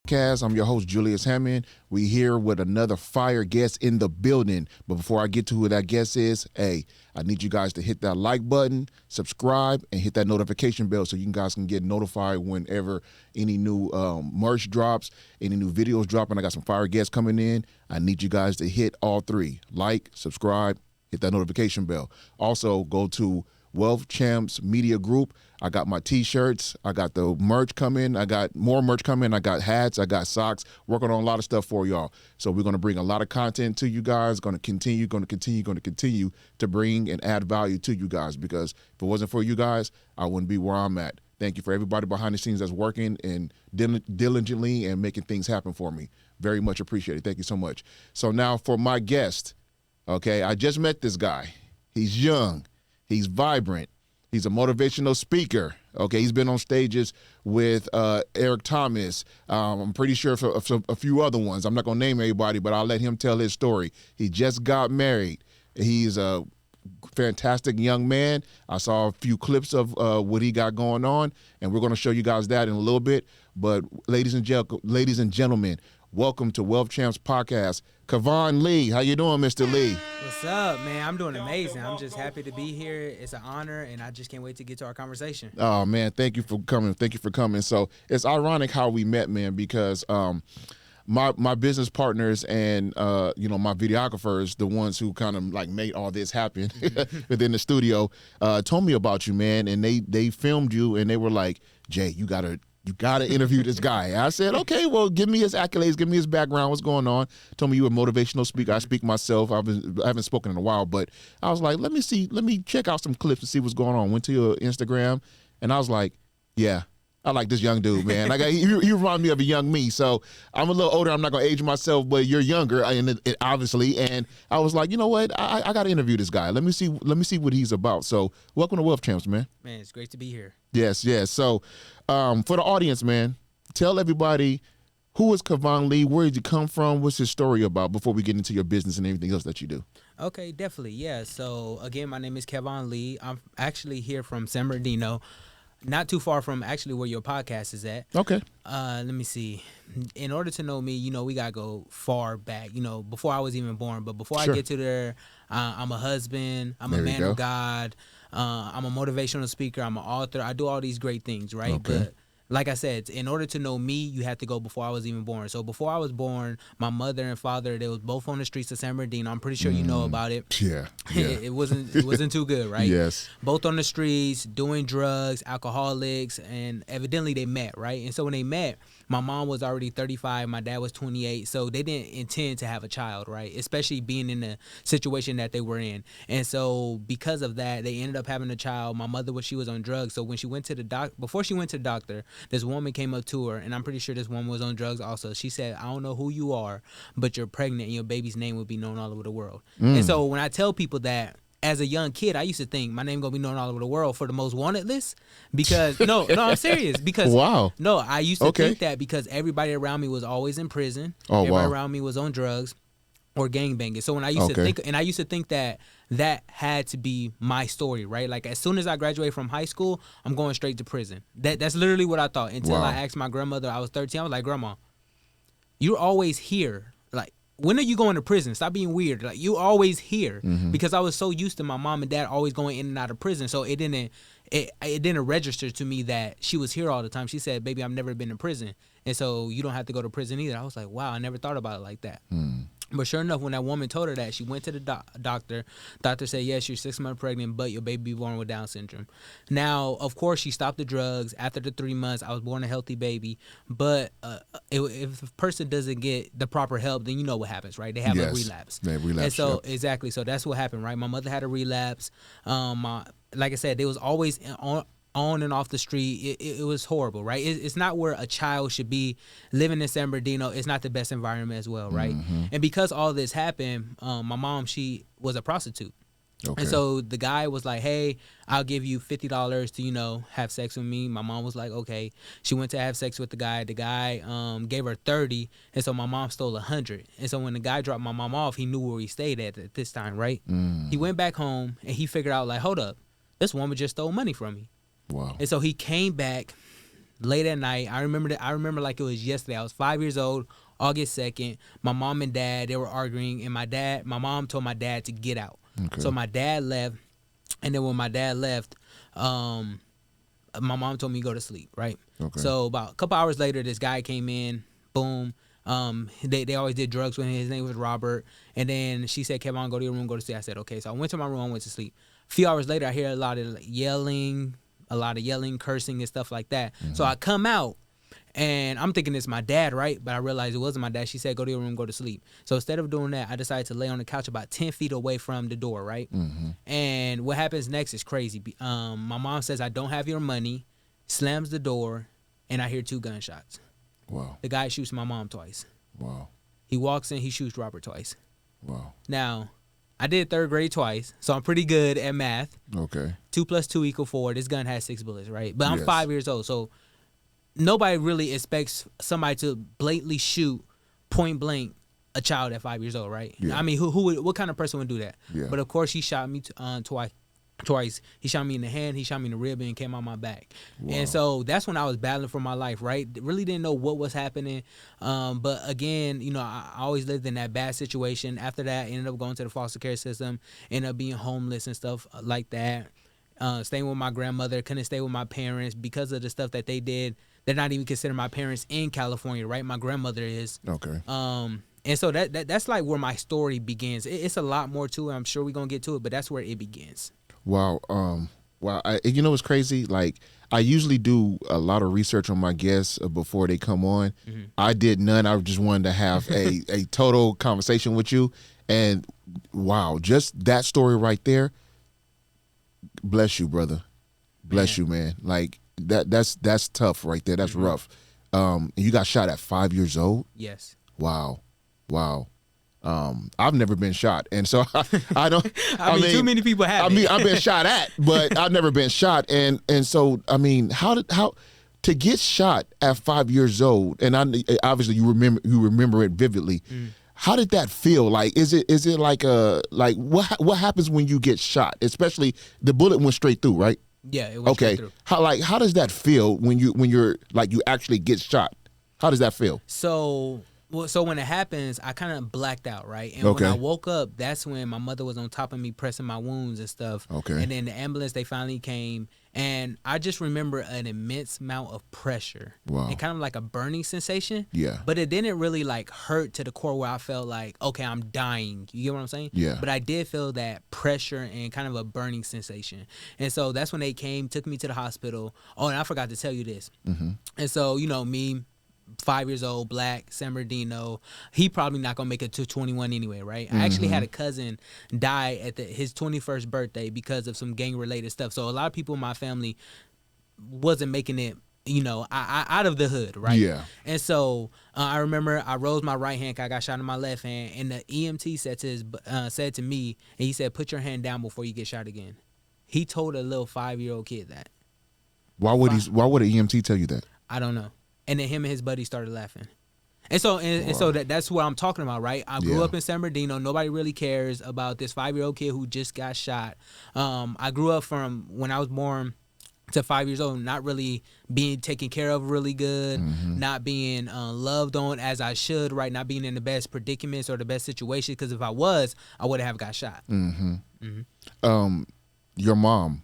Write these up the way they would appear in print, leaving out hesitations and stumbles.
Podcast. I'm your host, Julius Hammond. We here with another fire guest in the building. But before I get to who that guest is, I need you guys to hit that like button, subscribe, and hit that notification bell so you guys can get notified whenever any new merch drops, any new videos drop, and I got some fire guests coming in. I need you guys to hit all three: like, subscribe, hit that notification bell. Also, go to Wealth Champs Media Group. I got my t-shirts. I got the merch coming. I got more merch coming. I got hats. I got socks. Working on a lot of stuff for y'all. So we're going to bring a lot of content to you guys. Going to continue to bring and add value to you guys, because if it wasn't for you guys, I wouldn't be where I'm at. Thank you for everybody behind the scenes that's working and diligently and making things happen for me. Very much appreciated. Thank you so much. So now for my guest, okay, I just met this guy. He's young. He's vibrant. He's a motivational speaker. Okay, he's been on stages with Eric Thomas. I'm pretty sure for a few other ones. I'm not going to name anybody, but I'll let him tell his story. He just got married. He's a fantastic young man. I saw a few clips of what he got going on, and we're going to show you guys that in a little bit. But ladies and gentlemen, welcome to Wealth Champs Podcast, Kevon Lee. How you doing, Mr. Lee? What's up, man? I'm doing amazing. I'm just happy to be here. It's an honor, and I just can't wait to get to our conversation. Oh, man, thank you for coming. So it's ironic how we met, man, because my business partners and my videographers, the ones who kind of like made all this happen within the studio, told me about you, man, and they filmed you, and they were like, Jay, you gotta interview this guy. I said, okay, well, give me his accolades, give me his background, what's going on. Told me you were a motivational speaker. I speak myself. I haven't spoken in a while, but I was like, let me check out some clips and see what's going on. Went to your Instagram, and I was like, yeah, I like this young dude, man. You remind me of a young me. So I'm a little older. I'm not gonna age myself, but you're younger, and obviously. And I was like, you know what? I got to interview this guy. Let me see what he's about. So welcome to Wealth Champs, man. Man, it's great to be here. Yes. So for the audience, man, tell everybody, who is Kevon Lee? Where did you come from? What's his story about before we get into your business and everything else that you do? Okay, definitely. Yeah. So again, my name is Kevon Lee. I'm actually here from San Bernardino. Not too far from actually where your podcast is at. Okay. Let me see. In order to know me, we got to go far back, before I was even born. But before Sure. I get to there, I'm a husband. I'm There a you man go. of God. I'm a motivational speaker. I'm an author. I do all these great things, right? Okay. But like I said, in order to know me, you had to go before I was even born. So before I was born, my mother and father, they was both on the streets of San Bernardino. I'm pretty sure you know about it. Yeah. It wasn't too good, right? Yes. Both on the streets, doing drugs, alcoholics, and evidently they met, right? And so when they met, my mom was already 35, my dad was 28, so they didn't intend to have a child, right? Especially being in the situation that they were in. And so because of that, they ended up having a child. My mother, she was on drugs, so when she went to the before she went to the doctor, this woman came up to her, and I'm pretty sure this woman was on drugs also. She said, I don't know who you are, but you're pregnant, and your baby's name will be known all over the world. And so when I tell people that, as a young kid, I used to think my name gonna be known all over the world for the most wanted list, because no, I'm serious. Because Wow. no, I used to Okay. think that because everybody around me was always in prison, Oh, everybody wow. around me was on drugs or gangbanging. So when I used to think that had to be my story, right? Like as soon as I graduated from high school, I'm going straight to prison. That's literally what I thought until Wow. I asked my grandmother. I was 13. I was like, Grandma, you're always here. Like, when are you going to prison? Stop being weird. Like, you always here. Because I was so used to my mom and dad always going in and out of prison. So it didn't register to me that she was here all the time. She said, baby, I've never been in prison. And so you don't have to go to prison either. I was like, wow, I never thought about it like that. But sure enough, when that woman told her that, she went to the doctor. Doctor said, yes, you're 6 months pregnant, but your baby born with Down syndrome. Now, of course, she stopped the drugs. After the 3 months, I was born a healthy baby. But if a person doesn't get the proper help, then you know what happens, right? They have a relapse. They relapse. And so, yep. exactly. So that's what happened, right? My mother had a relapse. Like I said, they was always on and off the street. It was horrible, right? It's not where a child should be living in San Bernardino. It's not the best environment as well, right? And because all this happened, my mom, she was a prostitute. Okay. And so the guy was like, hey, I'll give you $50 to, have sex with me. My mom was like, okay. She went to have sex with the guy. The guy gave her 30, and so my mom stole 100. And so when the guy dropped my mom off, he knew where he stayed at this time, right? He went back home, and he figured out, like, hold up, this woman just stole money from me. Wow. And so he came back late at night. I remember like it was yesterday. I was 5 years old, August 2nd. My mom and dad, they were arguing, and my mom told my dad to get out. Okay. So my dad left, and then when my dad left, my mom told me to go to sleep, right? Okay. So about a couple hours later, this guy came in, boom. They always did drugs with him. His name was Robert. And then she said, Kevon, go to your room, go to sleep. I said, okay. So I went to my room, I went to sleep. A few hours later, I hear a lot of yelling, cursing, and stuff like that. So I come out, and I'm thinking it's my dad, right? But I realized it wasn't my dad. She said, go to your room, go to sleep. So instead of doing that, I decided to lay on the couch about 10 feet away from the door, right? And what happens next is crazy. My mom says, I don't have your money, slams the door, and I hear 2 gunshots. Wow. The guy shoots my mom twice. Wow. He walks in, he shoots Robert twice. Wow. Now, I did 3rd grade twice, so I'm pretty good at math. Okay. 2 + 2 = 4. This gun has 6 bullets, right? But I'm Yes. 5 years old, so nobody really expects somebody to blatantly shoot point blank a child at 5 years old, right? Yeah. I mean, what kind of person would do that? Yeah. But of course, he shot me twice. He shot me in the hand, he shot me in the rib, and came on my back. Wow. And so that's when I was battling for my life, right? Really didn't know what was happening. But again, I always lived in that bad situation. After that, I ended up going to the foster care system, ended up being homeless and stuff like that. Staying with my grandmother, couldn't stay with my parents because of the stuff that they did. They're not even considered my parents in California, right? My grandmother is. Okay. And so that's like where my story begins. It's a lot more to it. I'm sure we're going to get to it, but that's where it begins. Wow. Wow. What's crazy? Like, I usually do a lot of research on my guests before they come on. I did none. I just wanted to have a total conversation with you. And wow, just that story right there. Bless you, brother. Bless you, man. Like that's tough right there. That's rough. And you got shot at 5 years old? Yes. Wow. I've never been shot, and so I don't. I mean, too many people have. I mean, I've been shot at, but I've never been shot, and so I mean, how to get shot at 5 years old, and obviously you remember it vividly. How did that feel? Like, is it like what happens when you get shot? Especially the bullet went straight through, right? Yeah, it went straight through. How does that feel when you're like you actually get shot? How does that feel? So when it happens, I kind of blacked out, right? And Okay. when I woke up, that's when my mother was on top of me pressing my wounds and stuff. Okay. And then the ambulance, they finally came. And I just remember an immense amount of pressure. Wow. And kind of like a burning sensation. Yeah. But it didn't really like hurt to the core where I felt like, okay, I'm dying. You get what I'm saying? Yeah. But I did feel that pressure and kind of a burning sensation. And so that's when they came, took me to the hospital. Oh, and I forgot to tell you this. And so, me, 5 years old, black, San Bernardino. He probably not gonna make it to 21 anyway, right? I actually had a cousin die at his 21st birthday because of some gang related stuff. So a lot of people in my family wasn't making it, out of the hood, right? Yeah. And so I remember I rose my right hand, 'cause I got shot in my left hand, and the EMT said to me, and he said, "Put your hand down before you get shot again." He told a little 5-year-old kid that. Why would an EMT tell you that? I don't know. And then him and his buddy started laughing. And so that's what I'm talking about, right? I grew up in San Bernardino. Nobody really cares about this 5-year-old kid who just got shot. I grew up from when I was born to 5 years old, not really being taken care of really good, not being loved on as I should, right? Not being in the best predicaments or the best situation, because if I was, I would have got shot. Your mom,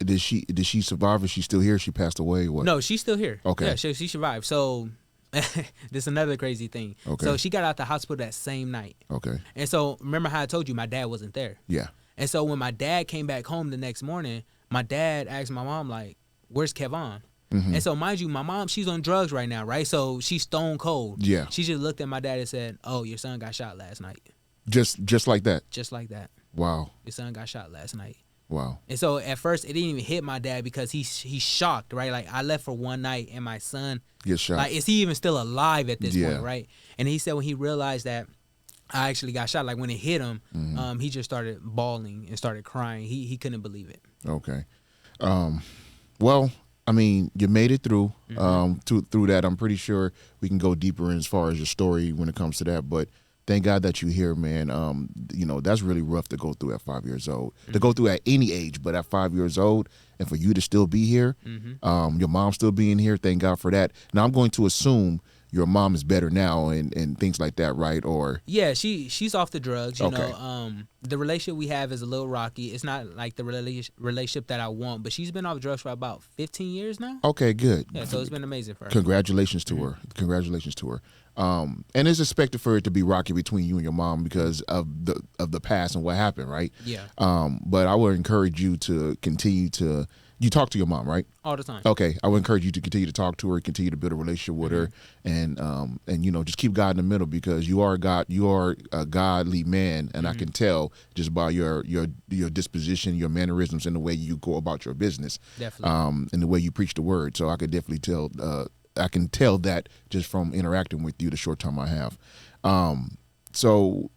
did she survive? Is she still here? She passed away? What? No, she's still here. Okay. Yeah, she survived. So this is another crazy thing. Okay. So she got out the hospital that same night. Okay. And so remember how I told you my dad wasn't there? Yeah. And so when my dad came back home the next morning, my dad asked my mom, like, "Where's Kevon?" And so mind you, my mom, she's on drugs right now, right? So she's stone cold. Yeah. She just looked at my dad and said, "Oh, your son got shot last night." Just like that. Just like that. Wow. Your son got shot last night. Wow. And so at first it didn't even hit my dad because he's shocked, right? Like, I left for one night and my son Get shot. like, is he even still alive at this Yeah. point, right? And he said when he realized that I actually got shot, like when it hit him, he just started bawling and started crying. He couldn't believe it. Okay. Well, I mean, you made it through through that. I'm pretty sure we can go deeper in as far as your story when it comes to that. But thank God that you're here, man. That's really rough to go through at 5 years old. To go through at any age, but at 5 years old, and for you to still be here, your mom still being here, thank God for that. Now, I'm going to assume your mom is better now and things like that, right? Or yeah, she's off the drugs. You Okay. know, the relationship we have is a little rocky. It's not like the relationship that I want, but she's been off drugs for about 15 years now. Okay, good. Yeah, so it's been amazing for her. Congratulations to her. Congratulations to her. And it's expected for it to be rocky between you and your mom because of the past and what happened, right? Yeah. But I would encourage you to continue to. You talk to your mom, right? All the time. Okay, I would encourage you to continue to talk to her, continue to build a relationship with her, and just keep God in the middle because you are God. You are a godly man, and I can tell just by your disposition, your mannerisms, and the way you go about your business, Definitely. and the way you preach the word. So I could definitely tell. I can tell that just from interacting with you the short time I have. So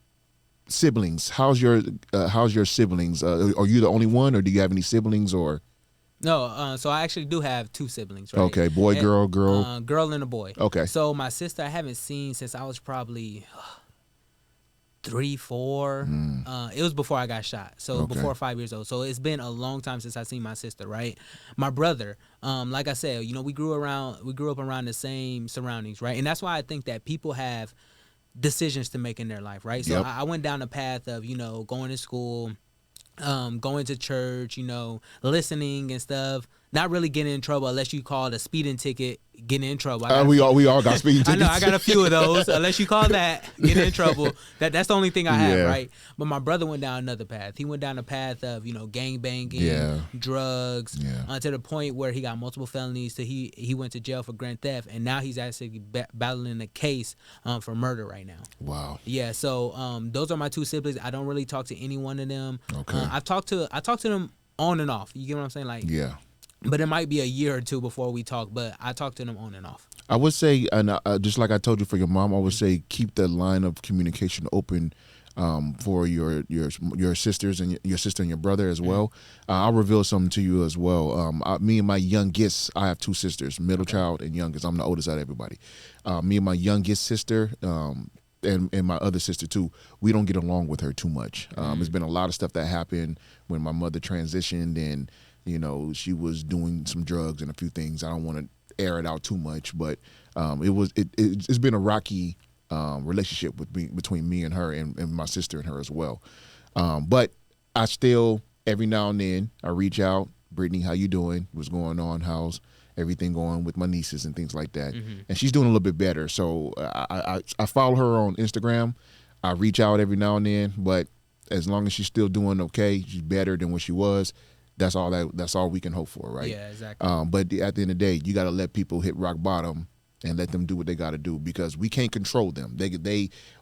siblings, how's your siblings? Are you the only one, or do you have any siblings or? No, so I actually do have two siblings, right? Okay, boy, And, girl. girl and a boy. Okay. So my sister I haven't seen since I was probably 3, 4. It was before I got shot, so Okay. before 5 years old. So it's been a long time since I've seen my sister, right? My brother, like I said, we grew up around the same surroundings, right? And that's why I think that people have decisions to make in their life, right? So Yep. I went down the path of going to school, going to church, listening and stuff, not really getting in trouble unless you call it a speeding ticket, getting in trouble. We all got speeding I tickets. know I got a few of those. Unless you call that getting in trouble, that's the only thing I have, Yeah. right? But my brother went down another path. He went down the path of gang banging, Yeah. drugs, Yeah. to the point where he got multiple felonies. So he went to jail for grand theft, and now he's actually battling a case for murder right now. Wow. Yeah, so those are my two siblings. I don't really talk to any one of them. Okay. I talk to them on and off. You get what I'm saying? Like, Yeah. but it might be a year or two before we talk. But I talk to them on and off. I would say, and just like I told you for your mom, I would say keep the line of communication open for your sisters and your sister and your brother as well. I'll reveal something to you as well. Me and my youngest, I have two sisters, middle child and youngest. I'm the oldest out of everybody. Me and my youngest sister. And my other sister too, we don't get along with her too much. There's been a lot of stuff that happened when my mother transitioned, and she was doing some drugs and a few things. I don't want to air it out too much, but it's been a rocky relationship between me and her and my sister and her as well. But I still every now and then I reach out, Brittany, how you doing? What's going on? How's everything going with my nieces and things like that? And she's doing a little bit better. So I follow her on Instagram. I reach out every now and then, but as long as she's still doing okay, she's better than what she was. That's all we can hope for, right? Yeah, exactly. But at the end of the day, you got to let people hit rock bottom and let them do what they got to do because we can't control them.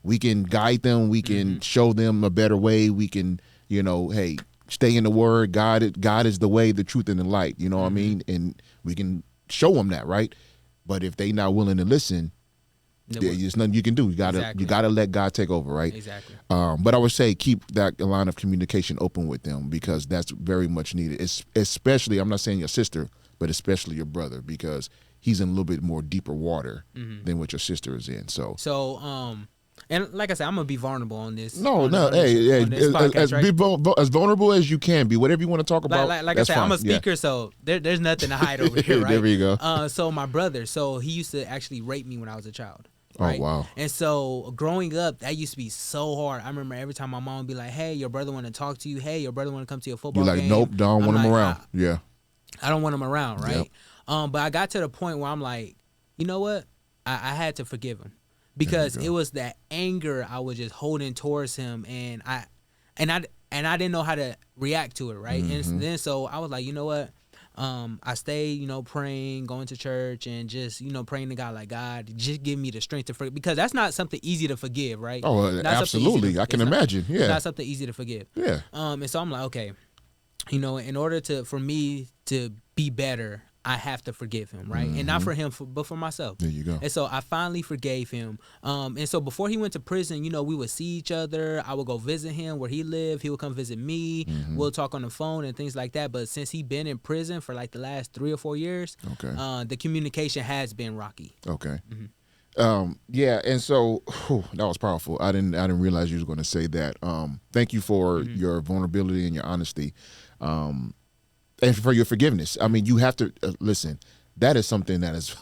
We can guide them. We can show them a better way. We can, hey, stay in the word. God is the way, the truth, and the light. You know what I mean? And we can show them that, right? But if they not willing to listen, there's nothing you can do. You gotta let God take over, right? Exactly. But I would say keep that line of communication open with them because that's very much needed. Especially, I'm not saying your sister, but especially your brother because he's in a little bit more deeper water than what your sister is in. So, and like I said, I'm gonna be vulnerable on this. Hey, on this podcast, as vulnerable as you can be. Whatever you want to talk about. Like I said, fine. I'm a speaker, so there's nothing to hide over here, right? There we go. So my brother, he used to actually rape me when I was a child. Right? Oh, wow. And so growing up, that used to be so hard. I remember every time my mom would be like, "Hey, your brother want to talk to you. Hey, your brother want to come to your football You're like, game." nope, don't want him around. Yeah. I don't want him around, right? Yep. But I got to the point where I'm like, you know what? I had to forgive him because it was that anger I was just holding towards him, and I didn't know how to react to it, right? And then so I was like, you know what? I stayed, praying, going to church, and just, praying to God, like, God, just give me the strength to forgive, because that's not something easy to forgive, right? Oh, absolutely. I can imagine. Yeah. It's not something easy to forgive. Yeah. And so I'm like, okay, in order for me to be better, I have to forgive him, right? And not for him, but for myself. There you go. And so I finally forgave him. And so before he went to prison, we would see each other. I would go visit him where he lived. He would come visit me. We'll talk on the phone and things like that. But since he's been in prison for like the last 3 or 4 years, Okay. the communication has been rocky. Okay. Yeah, and so that was powerful. I didn't realize you was going to say that. Thank you for your vulnerability and your honesty, and for your forgiveness. I mean, you have to listen. That is something that is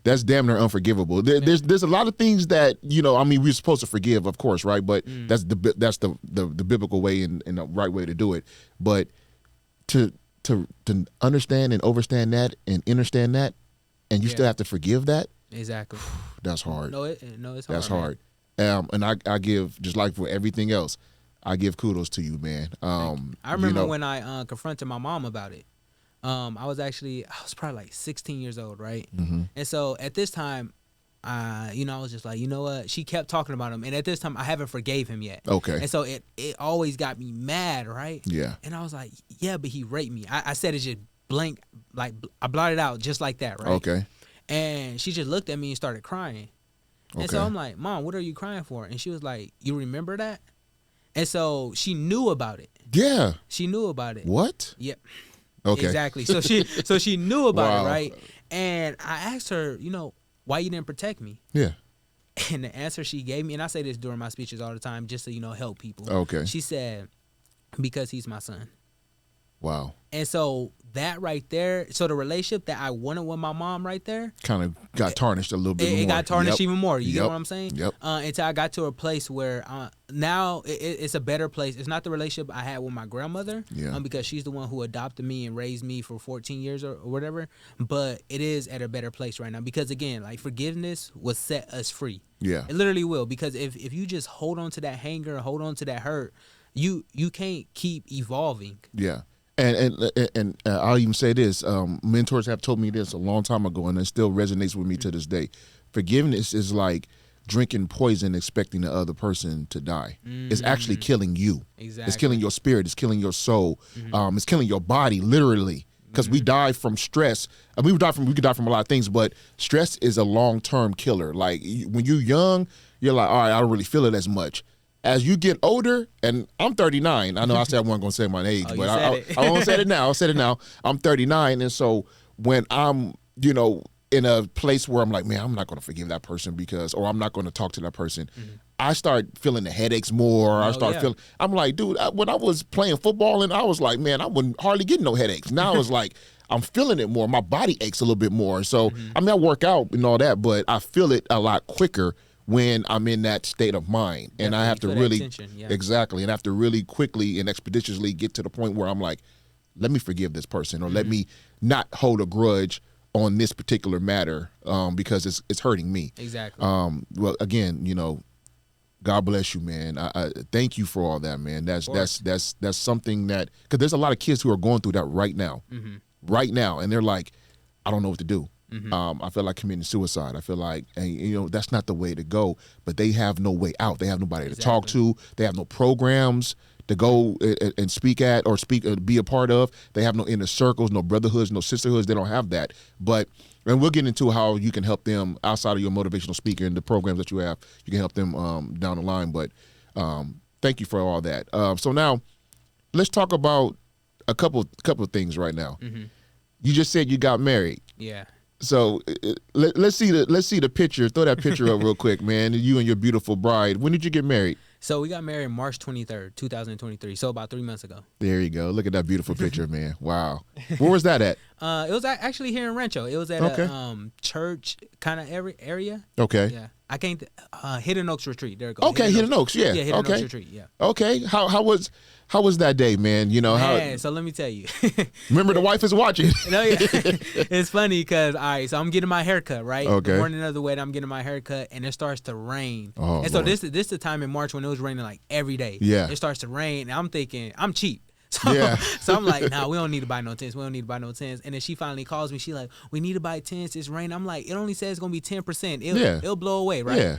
that's damn near unforgivable. There's a lot of things that I mean, we're supposed to forgive, of course, right? But that's the biblical way and the right way to do it. But to understand and overstand that and understand that, and you still have to forgive that. Exactly. That's hard. It's hard. That's hard. And I give, just like for everything else, I give kudos to you, man. I remember when I confronted my mom about it. I was probably like 16 years old, right? And so at this time, I was just like, you know what? She kept talking about him, and at this time, I haven't forgave him yet. Okay. And so it always got me mad, right? Yeah. And I was like, yeah, but he raped me. I said it just blank, like I blotted out just like that, right? Okay. And she just looked at me and started crying. Okay. And so I'm like, Mom, what are you crying for? And she was like, you remember that? And so she knew about it. Yeah. She knew about it. What? Yep. Okay. Exactly. So she knew about Wow. it, right? And I asked her, why you didn't protect me? Yeah. And the answer she gave me, and I say this during my speeches all the time, just to help people. Okay. She said, because he's my son. Wow. And so that right there, so the relationship that I wanted with my mom right there, Kind of got tarnished a little bit more. it got tarnished even more. You Yep. get what I'm saying? Yep. Until I got to a place where now it's a better place. It's not the relationship I had with my grandmother, Yeah. because she's the one who adopted me and raised me for 14 years or whatever. But it is at a better place right now because, again, like forgiveness will set us free. Yeah. It literally will, because if you just hold on to that hanger, hold on to that hurt, you can't keep evolving. Yeah. And I'll even say this. Mentors have told me this a long time ago, and it still resonates with me to this day. Forgiveness is like drinking poison expecting the other person to die. It's actually killing you. Exactly. It's killing your spirit. It's killing your soul. It's killing your body, literally. Because we die from stress. I mean, we could die from a lot of things, but stress is a long-term killer. Like when you're young, you're like, all right, I don't really feel it as much. As you get older, and I'm 39. I know I said I wasn't going to say my age, but I won't say it now. I'll say it now. I'm 39, and so when I'm, in a place where I'm like, man, I'm not going to forgive that person or I'm not going to talk to that person, I start feeling the headaches more. I'm like, dude, when I was playing football, and I was like, man, I wouldn't hardly get no headaches. Now it's like I'm feeling it more. My body aches a little bit more. So, I mean, I work out and all that, but I feel it a lot quicker when I'm in that state of mind. And I have to really, exactly, and I have to really quickly and expeditiously get to the point where I'm like, let me forgive this person, or let me not hold a grudge on this particular matter because it's hurting me. Exactly. Well, again, God bless you, man. I thank you for all that, man. That's something that, because there's a lot of kids who are going through that right now, and they're like, I don't know what to do. I feel like committing suicide. I feel like, that's not the way to go, but they have no way out. They have nobody to talk to. They have no programs to go and speak at or be a part of. They have no inner circles, no brotherhoods, no sisterhoods. They don't have that. And we'll get into how you can help them outside of your motivational speaker and the programs that you have. You can help them down the line. But thank you for all that. So now let's talk about a couple of things right now. You just said you got married. Yeah. So let's see the picture. Throw that picture up real quick, man. You and your beautiful bride. When did you get married? So we got married March 23rd, 2023. So about 3 months ago. There you go. Look at that beautiful picture, man. Wow. Where was that at? It was actually here in Rancho. It was at a church kind of area. Okay. Yeah. I can't. Hidden Oaks Retreat. There it goes. Okay, Hidden Oaks. Yeah. Yeah, Hidden Oaks Retreat. Yeah. Okay. How was that day, man? So let me tell you. Remember, the wife is watching. No, yeah. It's funny because so I'm getting my haircut, right? Okay. The morning of the wedding, I'm getting my haircut, and it starts to rain. Oh, and so this is the time in March when it was raining like every day. Yeah. It starts to rain, and I'm thinking I'm cheap. So, yeah. So I'm like, nah, we don't need to buy no tents. We don't need to buy no tents. And then she finally calls me. She like, we need to buy tents. It's raining. I'm like, it only says it's gonna be 10%. It'll blow away, right? Yeah.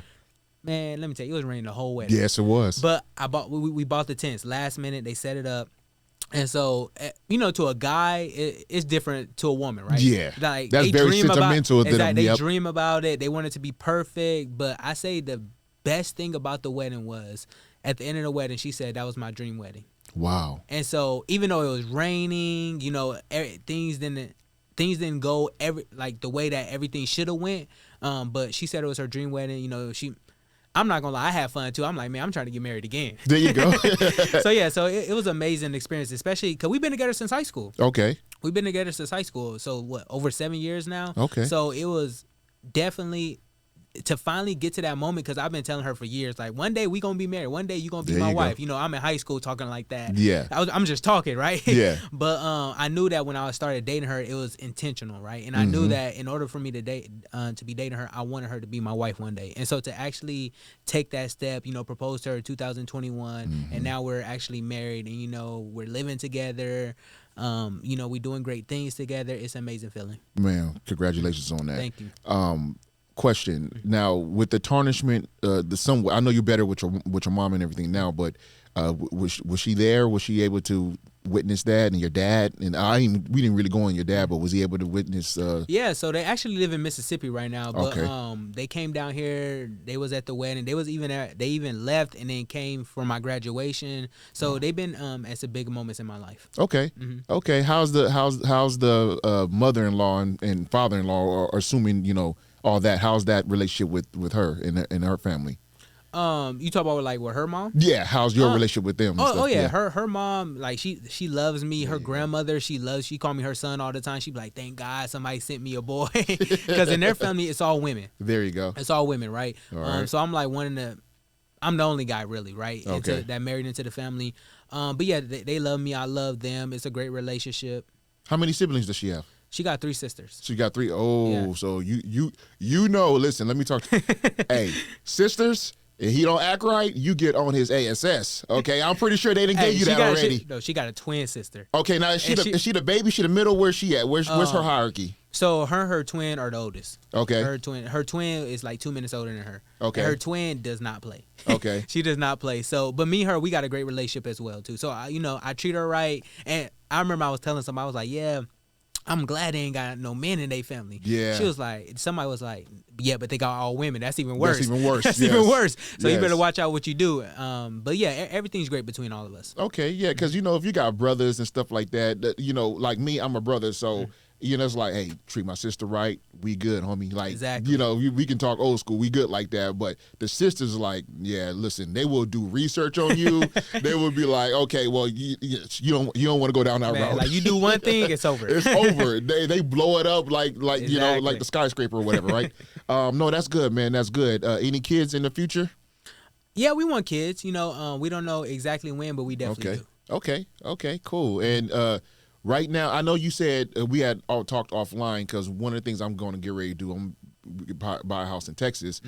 Man, let me tell you, it was raining the whole wedding. Yes, it was. But we bought the tents last minute. They set it up. And so, to a guy, it's different to a woman, right? Yeah. Like, that's they very dream sentimental. They dream about it. They want it to be perfect. But I say the best thing about the wedding was, at the end of the wedding, she said that was my dream wedding. Wow. And so, even though it was raining, things things didn't go the way that everything should have went. But she said it was her dream wedding. You know, I'm not gonna lie, I had fun too. I'm like, man, I'm trying to get married again. There you go. So yeah, it was an amazing experience, especially because we've been together since high school. Okay. We've been together since high school. So what, over 7 years now? Okay. So it was definitely to finally get to that moment, because I've been telling her for years, like, one day we gonna be married. One day you gonna be my wife. Go. You know, I'm in high school talking like that. Yeah. I'm just talking, right? Yeah. But I knew that when I started dating her, it was intentional, right? And I knew that in order for me to to be dating her, I wanted her to be my wife one day. And so to actually take that step, you know, propose to her in 2021, and now we're actually married, and you know, we're living together. You know, we're doing great things together. It's an amazing feeling. Man, congratulations on that. Thank you. Question now, with the tarnishment, I know you're better with your mom and everything now, but was she there? Was she able to witness that? And your dad, and we didn't really go on your dad, but was he able to witness? Yeah, so they actually live in Mississippi right now, but okay. They came down here. They was at the wedding. They even left and then came for my graduation. So they've been at some big moments in my life. Okay, okay. How's the mother-in-law and father-in-law, or assuming you know all that? How's that relationship with her and her family? You talk about like with her mom? Yeah, how's your relationship with them? Oh yeah, her mom, like she loves me. Her grandmother, she called me her son all the time. She be like, thank God somebody sent me a boy, because in their family it's all women. There you go. It's all women, right? All right. So I'm like I'm the only guy really, right? Okay. That married into the family. But yeah, they love me. I love them. It's a great relationship. How many siblings does she have? She got 3 sisters. She got 3. Oh, yeah. So you know. Listen, let me talk. Hey, sisters. If he don't act right, you get on his ASS. Okay, I'm pretty sure they didn't give you that already. She got a twin sister. Okay, now is she the baby? She the middle? Where's she at? Where's her hierarchy? So her twin are the oldest. Okay. Her twin is like 2 minutes older than her. Okay. And her twin does not play. Okay. She does not play. So, but me and her, we got a great relationship as well too. So I treat her right. And I remember I was telling somebody, I was like, yeah, I'm glad they ain't got no men in their family. Yeah. She was like, somebody was like, yeah, but they got all women. That's even worse. That's even worse. That's yes. even worse. So yes. you better watch out what you do. But yeah, everything's great between all of us. Okay, yeah, because you know, if you got brothers and stuff like that, you know, like me, I'm a brother, so you know, it's like, hey, treat my sister right, we good, homie. Like, exactly. You know, we can talk old school, we good like that. But the sisters, like, yeah, listen, they will do research on you. They will be like, okay, well, you don't want to go down that route. Like, you do one thing, it's over. It's over. They blow it up like exactly. You know, like the skyscraper or whatever, right? No, that's good, man. That's good. Any kids in the future? Yeah, we want kids. You know, we don't know exactly when, but we definitely do. Okay, cool. And right now, I know you said we had all talked offline, because one of the things I'm going to get ready to do, I'm buy a house in Texas.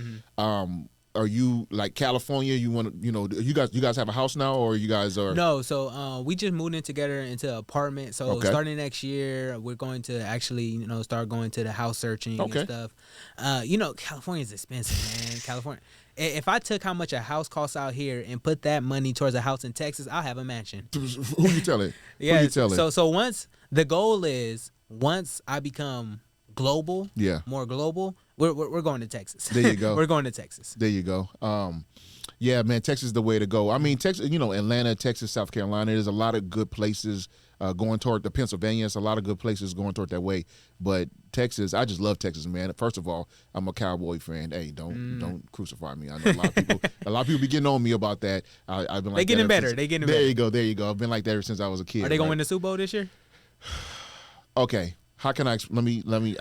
Are you like California? You want to, you know, you guys have a house now, or you guys are? No, so we just moved in together into an apartment. So starting next year, we're going to actually, you know, start going to the house searching and stuff. You know, California is expensive, man. California. If I took how much a house costs out here and put that money towards a house in Texas, I'll have a mansion. Who you telling? Yeah. Who you telling? So once the goal is, once I become global, more global, we're going to Texas. There you go. We're going to Texas. There you go. Yeah, man, Texas is the way to go. I mean, Texas, you know, Atlanta, Texas, South Carolina, there's a lot of good places going toward the Pennsylvania. It's a lot of good places going toward that way. But Texas, I just love Texas, man. First of all, I'm a Cowboy fan. Hey, don't crucify me. I know a lot of people be getting on me about that. I've been like, they getting better. They getting better. There you go. I've been like that ever since I was a kid. Are they going to win the Super Bowl this year? Okay, how can I? Let me.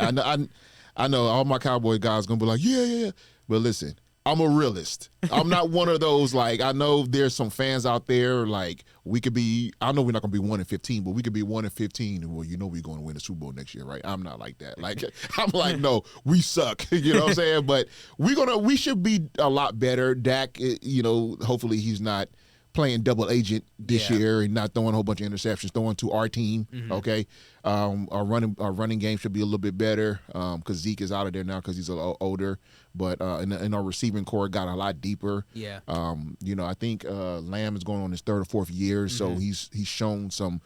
I know all my Cowboy guys gonna be like, yeah. But listen, I'm a realist. I'm not one of those, like, I know there's some fans out there, like, we could be, I know we're not going to be 1-15, but we could be 1-15, and well, you know we're going to win the Super Bowl next year, right? I'm not like that. Like, I'm like, no, we suck. You know what I'm saying? But we should be a lot better. Dak, you know, hopefully he's not playing double agent this year and not throwing a whole bunch of interceptions, throwing to our team. Okay, our running game should be a little bit better because Zeke is out of there now because he's a little older. But and our receiving core got a lot deeper. Yeah. You know, I think Lamb is going on his 3rd or 4th year, so he's shown some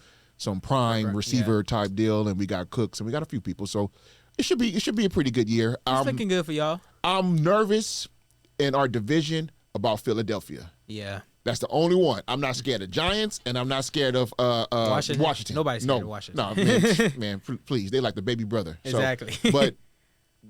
prime receiver type deal, and we got Cooks and we got a few people, so it should be a pretty good year. It's looking good for y'all. I'm nervous in our division about Philadelphia. Yeah. That's the only one. I'm not scared of Giants, and I'm not scared of Washington. Nobody's scared of Washington. No, man, please. They like the baby brother. Exactly. So, but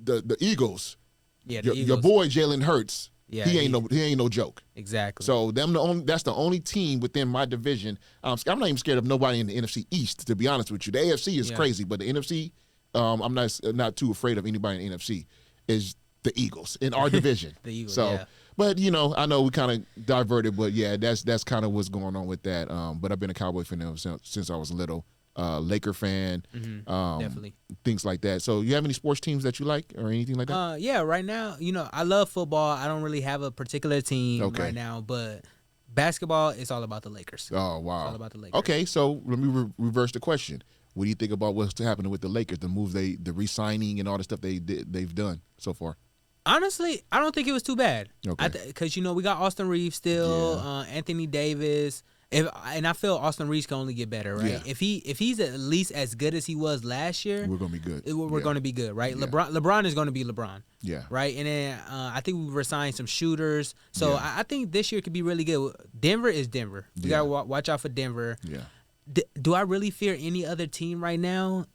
the Eagles, Yeah, your boy Jalen Hurts, Yeah, he ain't no joke. Exactly. So that's the only team within my division. I'm not even scared of nobody in the NFC East, to be honest with you. The AFC is crazy, but the NFC, I'm not too afraid of anybody in the NFC. Is the Eagles in our division. The Eagles. So, yeah. but I know we kind of diverted, but yeah, that's kind of what's going on with that. But I've been a Cowboy fan since I was little. Laker fan, Definitely. things like that. So, you have any sports teams that you like or anything like that? Yeah, right now, I love football. I don't really have a particular team right now, but basketball, it's all about the Lakers. Oh, wow. It's all about the Lakers. Okay, so let me reverse the question. What do you think about what's happening with the Lakers, the moves the re-signing and all the stuff they've done so far? Honestly, I don't think it was too bad. Okay. Because, we got Austin Reeves still, Anthony Davis. And I feel Austin Reeves can only get better, right? Yeah. If he's at least as good as he was last year, We're going to be good. We're going to be good, right? Yeah. LeBron is going to be LeBron. Yeah. Right? And then I think we resigned some shooters. So I think this year could be really good. Denver is Denver. You got to watch out for Denver. Yeah. Do I really fear any other team right now?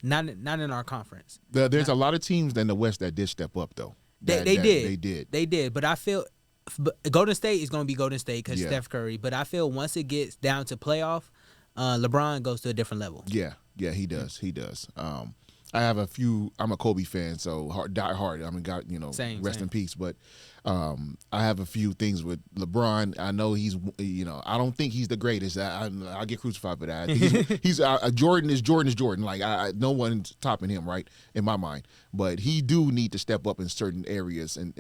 Not in our conference. There's a lot of teams in the West that did step up, though. They did. But I feel Golden State is going to be Golden State because Steph Curry. But I feel once it gets down to playoff, LeBron goes to a different level. Yeah, he does. He does. I have a few. I'm a Kobe fan, so die hard. I mean, God, Same. In peace. But I have a few things with LeBron. I know he's, I don't think he's the greatest. I'll get crucified for that. I think he's Jordan is Jordan. Like no one's topping him, right? In my mind. But he do need to step up in certain areas, and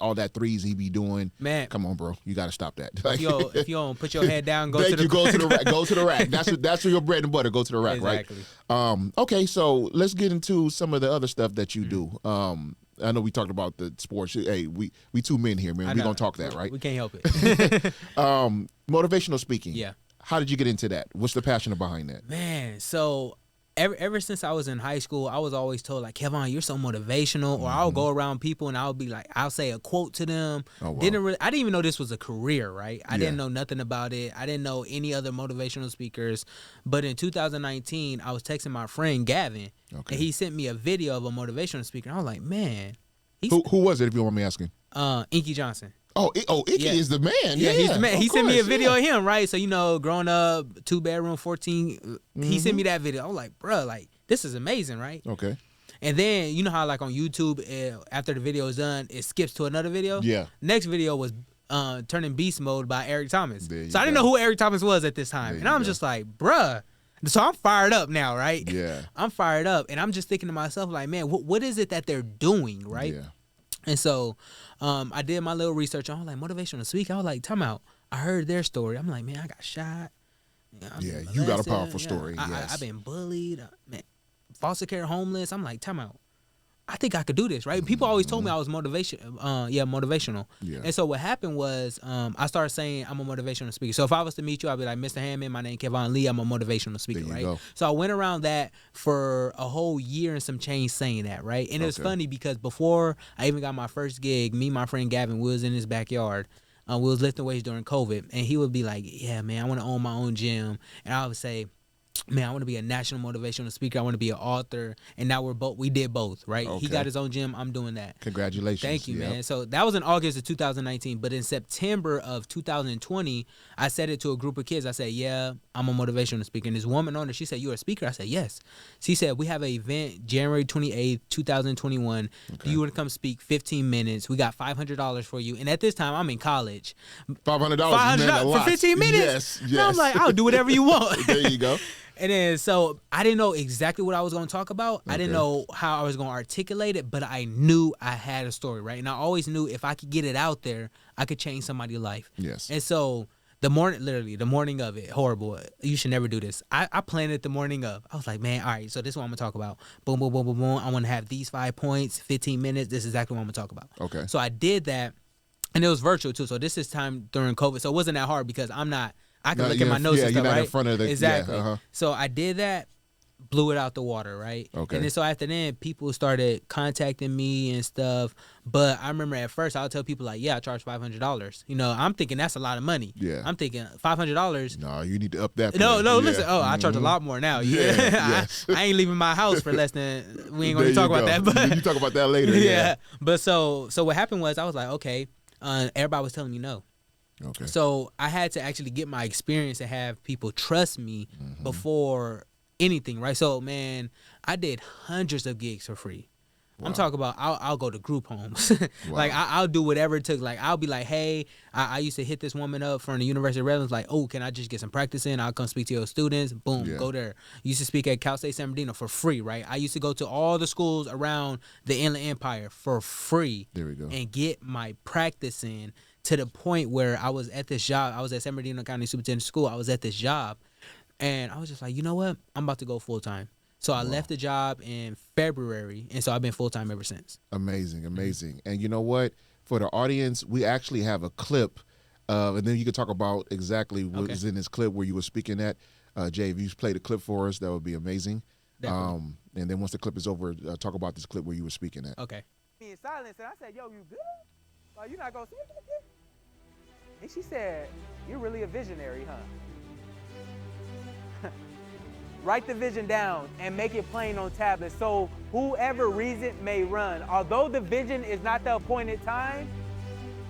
all that threes he be doing. Man, come on, bro, you got to stop that. If you don't put your head down, go to the rack. Go to the rack. That's your bread and butter. Go to the rack, exactly. Right? Okay, so let's get into some of the other stuff that you do. I know we talked about the sports. Hey, we two men here, man. We're going to talk that, right? We can't help it. Motivational speaking. Yeah. How did you get into that? What's the passion behind that? Man, so ever since I was in high school, I was always told, like, Kevon, you're so motivational. Or I'll go around people and I'll be like, I'll say a quote to them. Oh, wow. I didn't even know this was a career, right? I didn't know nothing about it. I didn't know any other motivational speakers. But in 2019, I was texting my friend Gavin, and he sent me a video of a motivational speaker. And I was like, man. Who was it, if you want me asking? Inky Johnson. Icky is the man. Yeah, he's the man. He sent me a video of him, right? So, growing up, 2-bedroom, 14, he sent me that video. I was like, bro, like, this is amazing, right? Okay. And then, you know how, like, on YouTube, after the video is done, it skips to another video? Yeah. Next video was Turning Beast Mode by Eric Thomas. So I didn't go. know who Eric Thomas was at this time. And I'm just like, bruh. So I'm fired up now, right? Yeah. I'm fired up. And I'm just thinking to myself, like, man, what is it that they're doing, right? Yeah. And so I did my little research. I was like, motivational speaker. I was like, time out. I heard their story. I'm like, man, I got shot. You got a powerful story. Yes. I've been bullied. Man, foster care, homeless. I'm like, time out. I think I could do this, right? People always told me I was motivational. Yeah. And so what happened was I started saying I'm a motivational speaker. So if I was to meet you, I'd be like, Mr. Hammond, my name Kevon Lee. I'm a motivational speaker, right? Go. So I went around that for a whole year and some change saying that, right? And it was funny because before I even got my first gig, me and my friend Gavin, we was in his backyard. We was lifting weights during COVID. And he would be like, yeah, man, I want to own my own gym. And I would say, man, I want to be a national motivational speaker. I want to be an author. And now we did both, right? Okay. He got his own gym. I'm doing that. Congratulations. Thank you, man. So that was in August of 2019. But in September of 2020, I said it to a group of kids. I said, yeah, I'm a motivational speaker. And this woman on there, she said, you're a speaker? I said, yes. She said, we have an event January 28th, 2021. Do you want to come speak 15 minutes? We got $500 for you. And at this time, I'm in college. $500 for 15 minutes? Yes. And I'm like, I'll do whatever you want. There you go. And then, so I didn't know exactly what I was going to talk about. I didn't know how I was going to articulate it, but I knew I had a story, right? And I always knew if I could get it out there, I could change somebody's life. Yes. And so the morning of it, horrible. You should never do this. I planned it the morning of. I was like, man, all right, so this is what I'm going to talk about. Boom, boom, boom, boom, boom. I want to have these 5 points, 15 minutes. This is exactly what I'm going to talk about. Okay. So I did that, and it was virtual too. So this is time during COVID. So it wasn't that hard because I can look at my notes and stuff, you're not right? in front of the... Exactly. Yeah, So I did that. blew it out the water, right? Okay. And then so after then, people started contacting me and stuff. But I remember at first I would tell people like, yeah, I charge $500. You know, I'm thinking that's a lot of money. Yeah. I'm thinking $500. No, you need to up that. No, plan. listen. Oh, I charge a lot more now. Yeah, yes. I ain't leaving my house for less than. We ain't There gonna talk you about that. go. But You talk about that later. yeah. But so what happened was I was like, okay. Everybody was telling me no. Okay. So I had to actually get my experience and have people trust me before anything, right? So man, I did hundreds of gigs for free. Wow. I'm talking about I'll go to group homes. Wow. Like I'll do whatever it took. Like I'll be like, hey, I used to hit this woman up from the University of Redlands. Like, oh, can I just get some practice in? I'll come speak to your students. Boom, go there. Used to speak at Cal State San Bernardino for free, right? I used to go to all the schools around the Inland Empire for free. There we go. And get my practice in to the point where I was at this job. I was at San Bernardino County Superintendent School. I was at this job, and I was just like, you know what? I'm about to go full time. So I left the job in February, and so I've been full time ever since. Amazing. And you know what? For the audience, we actually have a clip, and then you can talk about exactly what is in this clip where you were speaking at. Jay, if you play the clip for us, that would be amazing. And then once the clip is over, talk about this clip where you were speaking at. Okay. In silence, and I said, yo, you good? Like, you not gonna see it? And she said, you're really a visionary, huh? Write the vision down and make it plain on tablets so whoever reads it may run. Although the vision is not the appointed time,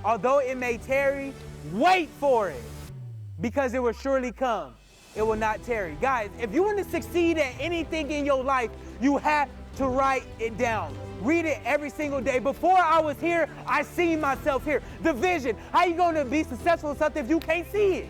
although it may tarry, wait for it because it will surely come. It will not tarry. Guys, if you want to succeed at anything in your life, you have to write it down. Read it every single day. Before I was here, I seen myself here. The vision. How you going to be successful in something if you can't see it?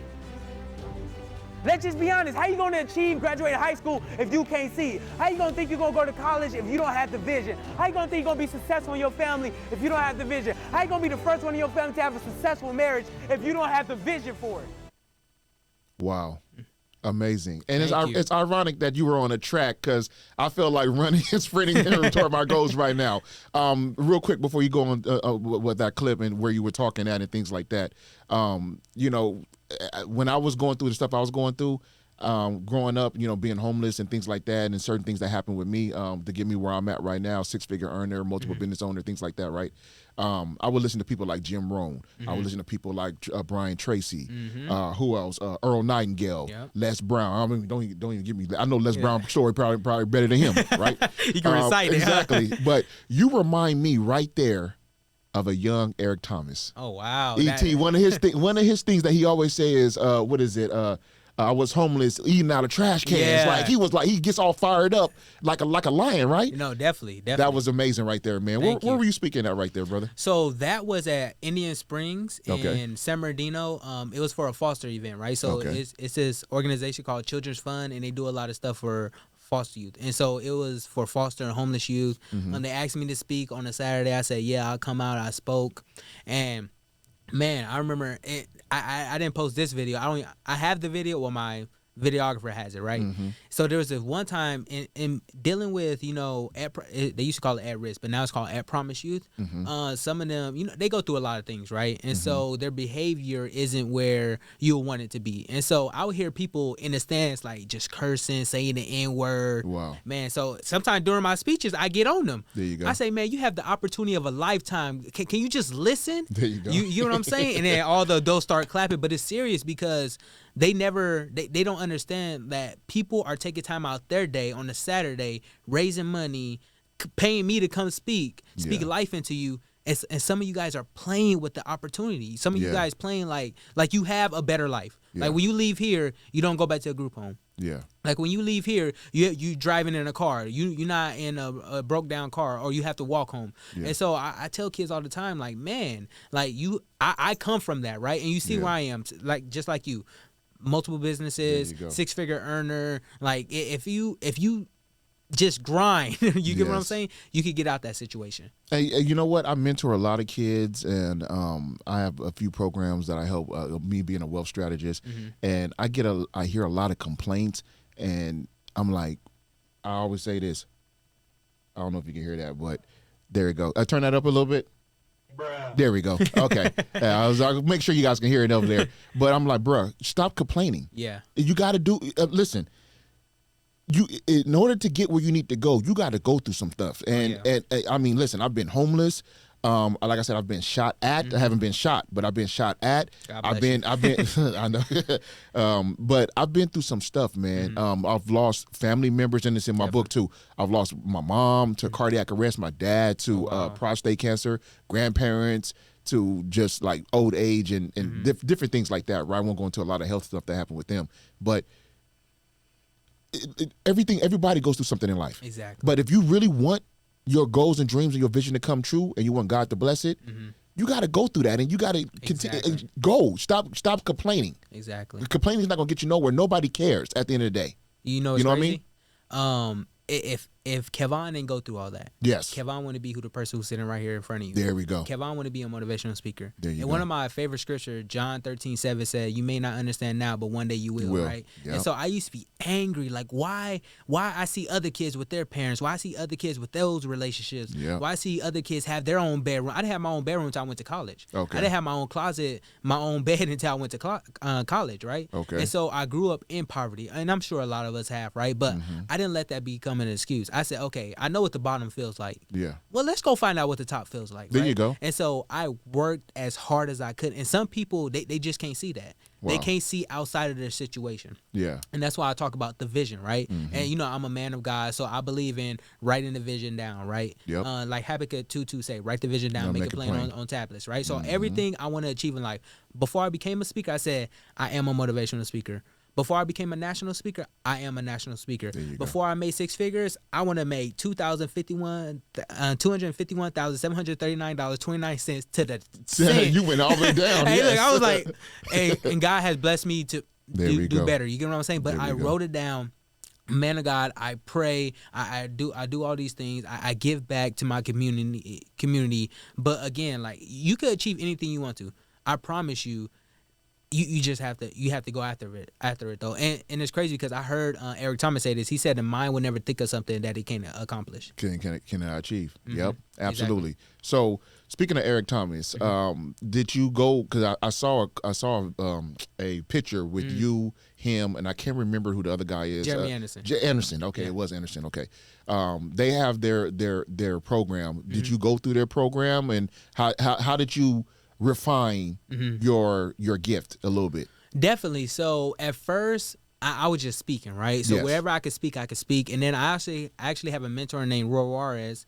Let's just be honest. How you going to achieve graduating high school if you can't see it? How you going to think you're going to go to college if you don't have the vision? How you going to think you're going to be successful in your family if you don't have the vision? How you going to be the first one in your family to have a successful marriage if you don't have the vision for it? Wow. Amazing. And it's ironic that you were on a track because I feel like running and sprinting toward my goals right now. Real quick before you go on with that clip and where you were talking at and things like that, you know, when I was going through the stuff I was going through, growing up, you know, being homeless and things like that, and certain things that happened with me to get me where I'm at right now, six-figure earner, multiple business owner, things like that, right? I would listen to people like Jim Rohn. I would listen to people like Brian Tracy. Who else? Earl Nightingale, Les Brown. I mean, don't even give me. I know Les Brown's story probably better than him, right? You can recite it. Exactly. But you remind me right there of a young Eric Thomas. Oh wow. E.T. One of his things that he always say is, what is it? I was homeless, eating out of trash cans. Yeah. He gets all fired up like a lion, right? No, definitely. That was amazing right there, man. Where were you speaking at right there, brother? So that was at Indian Springs in San Bernardino. It was for a foster event, right? So it's this organization called Children's Fund, and they do a lot of stuff for foster youth. And so it was for foster and homeless youth. They asked me to speak on a Saturday. I said, yeah, I'll come out. I spoke. And man, I remember it. I didn't post this video. I have the video. Well, my videographer has it, right? So there was this one time in dealing with, you know, they used to call it at risk, but now it's called at promise youth. Some of them, you know, they go through a lot of things, right? And so their behavior isn't where you want it to be. And so I would hear people in the stands like just cursing, saying the N-word. Wow. Man, so sometimes during my speeches, I get on them. There you go. I say, man, you have the opportunity of a lifetime. Can you just listen? There you go. You know what I'm saying? And then all the adults start clapping, but it's serious because they don't understand that people are taking time out their day on a Saturday, raising money, paying me to come speak life into you. And some of you guys are playing with the opportunity. Some of you guys playing like you have a better life. Like when you leave here, you don't go back to a group home. Yeah. Like when you leave here, you driving in a car. You're not in a broke down car, or you have to walk home. Yeah. And so I tell kids all the time, like, man, like I come from that, right? And you see where I am, like just like you. Multiple businesses, six-figure earner. Like if you just grind, you get what I'm saying? You could get out that situation. Hey, you know what? I mentor a lot of kids, and I have a few programs that I help. Me being a wealth strategist, and I hear a lot of complaints, and I'm like, I always say this. I don't know if you can hear that, but there you go. Turn that up a little bit. Bruh. There we go. Okay. I'll make sure you guys can hear it over there. But I'm like, bruh, stop complaining. Yeah. You got to do, listen, in order to get where you need to go, you got to go through some stuff. And I mean, listen, I've been homeless. Like I said, I've been shot at. I haven't been shot, but I've been shot at. I've been I know. But I've been through some stuff, man. I've lost family members, and it's in my book too. I've lost my mom to cardiac arrest, my dad to prostate cancer, grandparents to just like old age and different things like that, right? I won't go into a lot of health stuff that happened with them, but everybody goes through something in life. Exactly. But if you really want your goals and dreams and your vision to come true, and you want God to bless it, you got to go through that, and you got to continue. Go. Stop complaining. Exactly. Complaining is not going to get you nowhere. Nobody cares at the end of the day. You know what I mean? If Kevon didn't go through all that, yes, Kevon want to be the person who's sitting right here in front of you. There we go. Kevon want to be a motivational speaker. There you go. One of my favorite scriptures, John 13:7 said, "You may not understand now, but one day you will." Right? Yep. And so I used to be angry, like why I see other kids with their parents, why I see other kids with those relationships, why I see other kids have their own bedroom. I didn't have my own bedroom until I went to college. Okay. I didn't have my own closet, my own bed until I went to college. Right? Okay. And so I grew up in poverty, and I'm sure a lot of us have, right? But I didn't let that become an excuse. I said, okay, I know what the bottom feels like. Yeah. Well, let's go find out what the top feels like. There right? you go. And so I worked as hard as I could. And some people, they just can't see that. Wow. They can't see outside of their situation. Yeah. And that's why I talk about the vision, right? And, you know, I'm a man of God, so I believe in writing the vision down, right? Yep. Like Habakkuk 2:2 say, write the vision down, make it plain on tablets, right? So everything I want to achieve in life, before I became a speaker, I said, I am a motivational speaker. Before I became a national speaker, I am a national speaker. Before I made six figures, I want to make $251,739.29 to the cent. You went all the way down. Hey, yes. Look, I was like, hey, and God has blessed me to do better. You get what I'm saying? But I wrote it down. Man of God, I pray. I do all these things. I give back to my community. But again, like you could achieve anything you want to. I promise you. You just have to go after it though, and it's crazy because I heard Eric Thomas say this. He said the mind will never think of something that it can't accomplish. Can achieve? Yep, absolutely. Exactly. So speaking of Eric Thomas, did you go? Because I saw a picture with you, him, and I can't remember who the other guy is. Jeremy Anderson. Anderson. Okay, it was Anderson. Okay, they have their program. Did you go through their program, and how did you refine your gift a little bit? Definitely. So at first I was just speaking, right? So wherever I could speak, and then I actually have a mentor named Roy Juarez,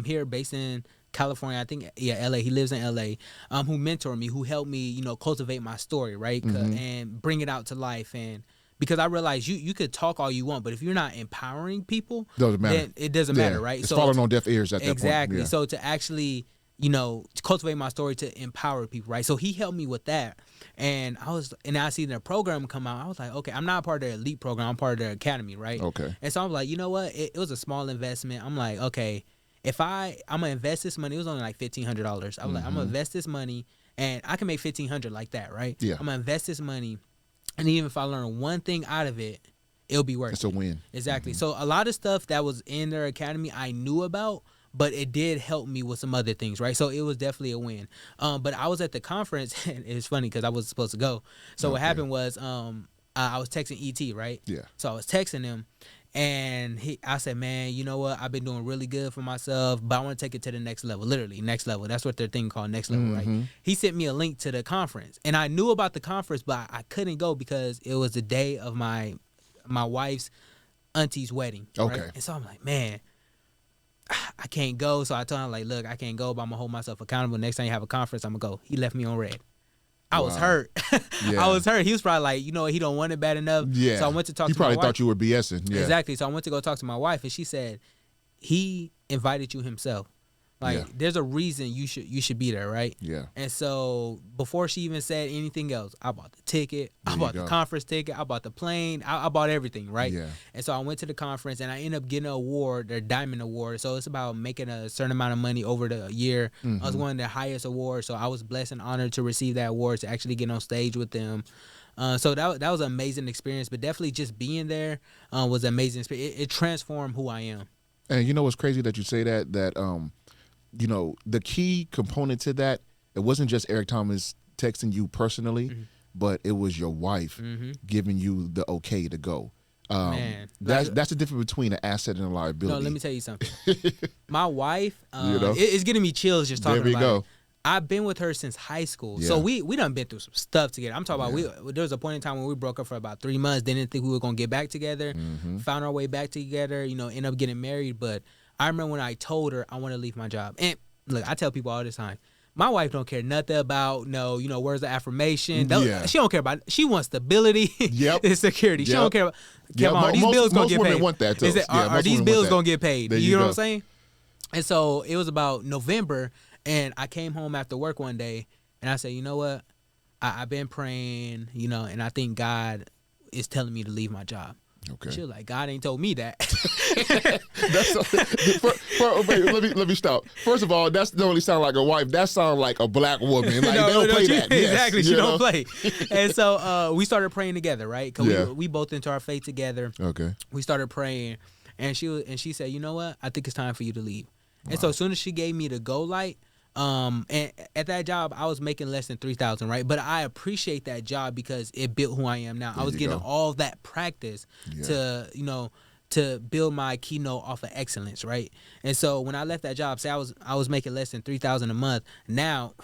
here based in California, I think, LA. He lives in LA, who mentored me, who helped me, cultivate my story, right? And bring it out to life. And because I realized you could talk all you want, but if you're not empowering people, then it doesn't matter, right? It's falling on deaf ears at that point. Exactly. So to actually to cultivate my story to empower people, right? So he helped me with that. And I see their program come out. I was like, okay, I'm not part of the elite program. I'm part of the academy, right? Okay. And so I was like, you know what? It was a small investment. I'm like, okay, if I'm going to invest this money, it was only like $1,500. I was like, I'm going to invest this money and I can make $1,500 like that, right? Yeah. I'm going to invest this money. And even if I learn one thing out of it, it'll be worth it. It's a win. Exactly. So a lot of stuff that was in their academy I knew about, but it did help me with some other things, right? So it was definitely a win. But I was at the conference, and it was funny because I wasn't supposed to go. So what happened was I was texting ET, right? Yeah. So I was texting him, and I said, man, you know what? I've been doing really good for myself, but I want to take it to the next level, literally, next level. That's what their thing called next level, right? He sent me a link to the conference, and I knew about the conference, but I couldn't go because it was the day of my wife's auntie's wedding, right? And so I'm like, man, I can't go. So I told him, like, look, I can't go, but I'm going to hold myself accountable. Next time you have a conference, I'm going to go. He left me on red. I was hurt. I was hurt. He was probably like, he don't want it bad enough. Yeah. So I went to talk to my wife. He probably thought you were BSing. Yeah. Exactly. So I went to go talk to my wife, and she said, he invited you himself. Like, there's a reason you should be there, right? Yeah. And so before she even said anything else, I bought the ticket, I bought the conference ticket, I bought the plane, I bought everything, right? Yeah. And so I went to the conference, and I ended up getting an award, their Diamond Award. So it's about making a certain amount of money over the year. I was one of their highest awards, so I was blessed and honored to receive that award, to actually get on stage with them. So that was an amazing experience, but definitely just being there was an amazing experience. It transformed who I am. And you know what's crazy that you say that the key component to that, it wasn't just Eric Thomas texting you personally, but it was your wife giving you the okay to go. Man, That's the difference between an asset and a liability. No, let me tell you something. My wife, You know? it's getting me chills just talking There we about go. it. I've been with her since high school. Yeah. So we done been through some stuff together. I'm talking about, there was a point in time when we broke up for about 3 months. Didn't think we were going to get back together. Found our way back together, end up getting married. But I remember when I told her I want to leave my job. And look, I tell people all the time, my wife don't care nothing about words of affirmation. She don't care about it. She wants stability and security. She don't care about, are these bills going to get paid? Most women want that, too. Are these bills going to get paid? You know go. what I'm saying? And so it was about November. And I came home after work one day, and I said, you know what? I've been praying, and I think God is telling me to leave my job. Okay. She was like, God ain't told me that. Wait, let me stop. First of all, that don't really sound like a wife. That sounds like a black woman. Like, they don't play that. Exactly. Yes, she don't play. And so we started praying together, right? Because we both into our faith together. Okay. We started praying, and she said, you know what? I think it's time for you to leave. And so as soon as she gave me the go light, and at that job I was making less than $3,000, right? But I appreciate that job because it built who I am now. I was getting all that practice to build my keynote off of excellence, right? And so when I left that job, say I was making less than $3,000 a month. Now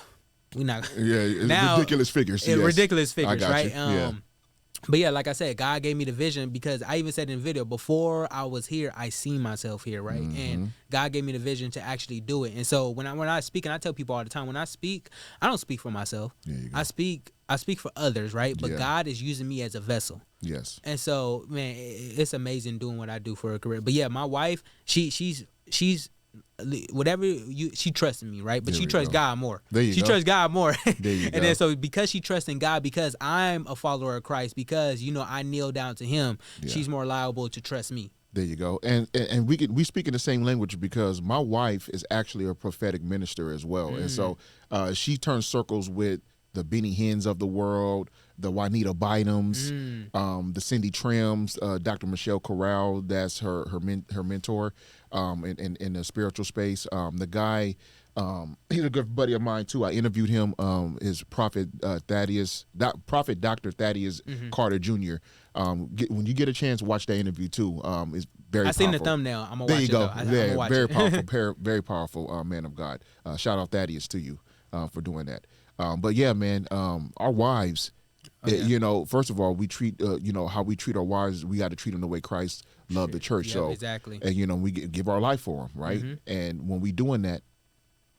we not ridiculous figures. Ridiculous figures, right? You. But yeah, like I said, God gave me the vision because I even said in the video, before I was here, I seen myself here, right? And God gave me the vision to actually do it. And so when I speak, and I tell people all the time, when I speak, I don't speak for myself. I speak for others, right? But God is using me as a vessel. Yes. And so, man, it's amazing doing what I do for a career. But yeah, my wife, she's whatever she trusts in me, right? But she trusts God more. She trusts God more. And then so because she trusts in God, because I'm a follower of Christ, because I kneel down to him, she's more liable to trust me. There you go. And we speak in the same language because my wife is actually a prophetic minister as well. And so she turns circles with the Benny Hinn's of the world, the Juanita Bynums, the Cindy Trims, Dr. Michelle Corral, that's her mentor in the spiritual space. The guy, he's a good buddy of mine too. I interviewed him, his Prophet Dr. Thaddeus Carter Jr. When you get a chance, watch that interview too. It's very powerful. I seen the thumbnail. I'm gonna there watch you go. it though. Watch very it. powerful, very powerful man of God. Shout out Thaddeus to you for doing that. But yeah, man, our wives, first of all, we treat, how we treat our wives, we got to treat them the way Christ loved the church. So exactly. And, we give our life for them, right? And when we doing that,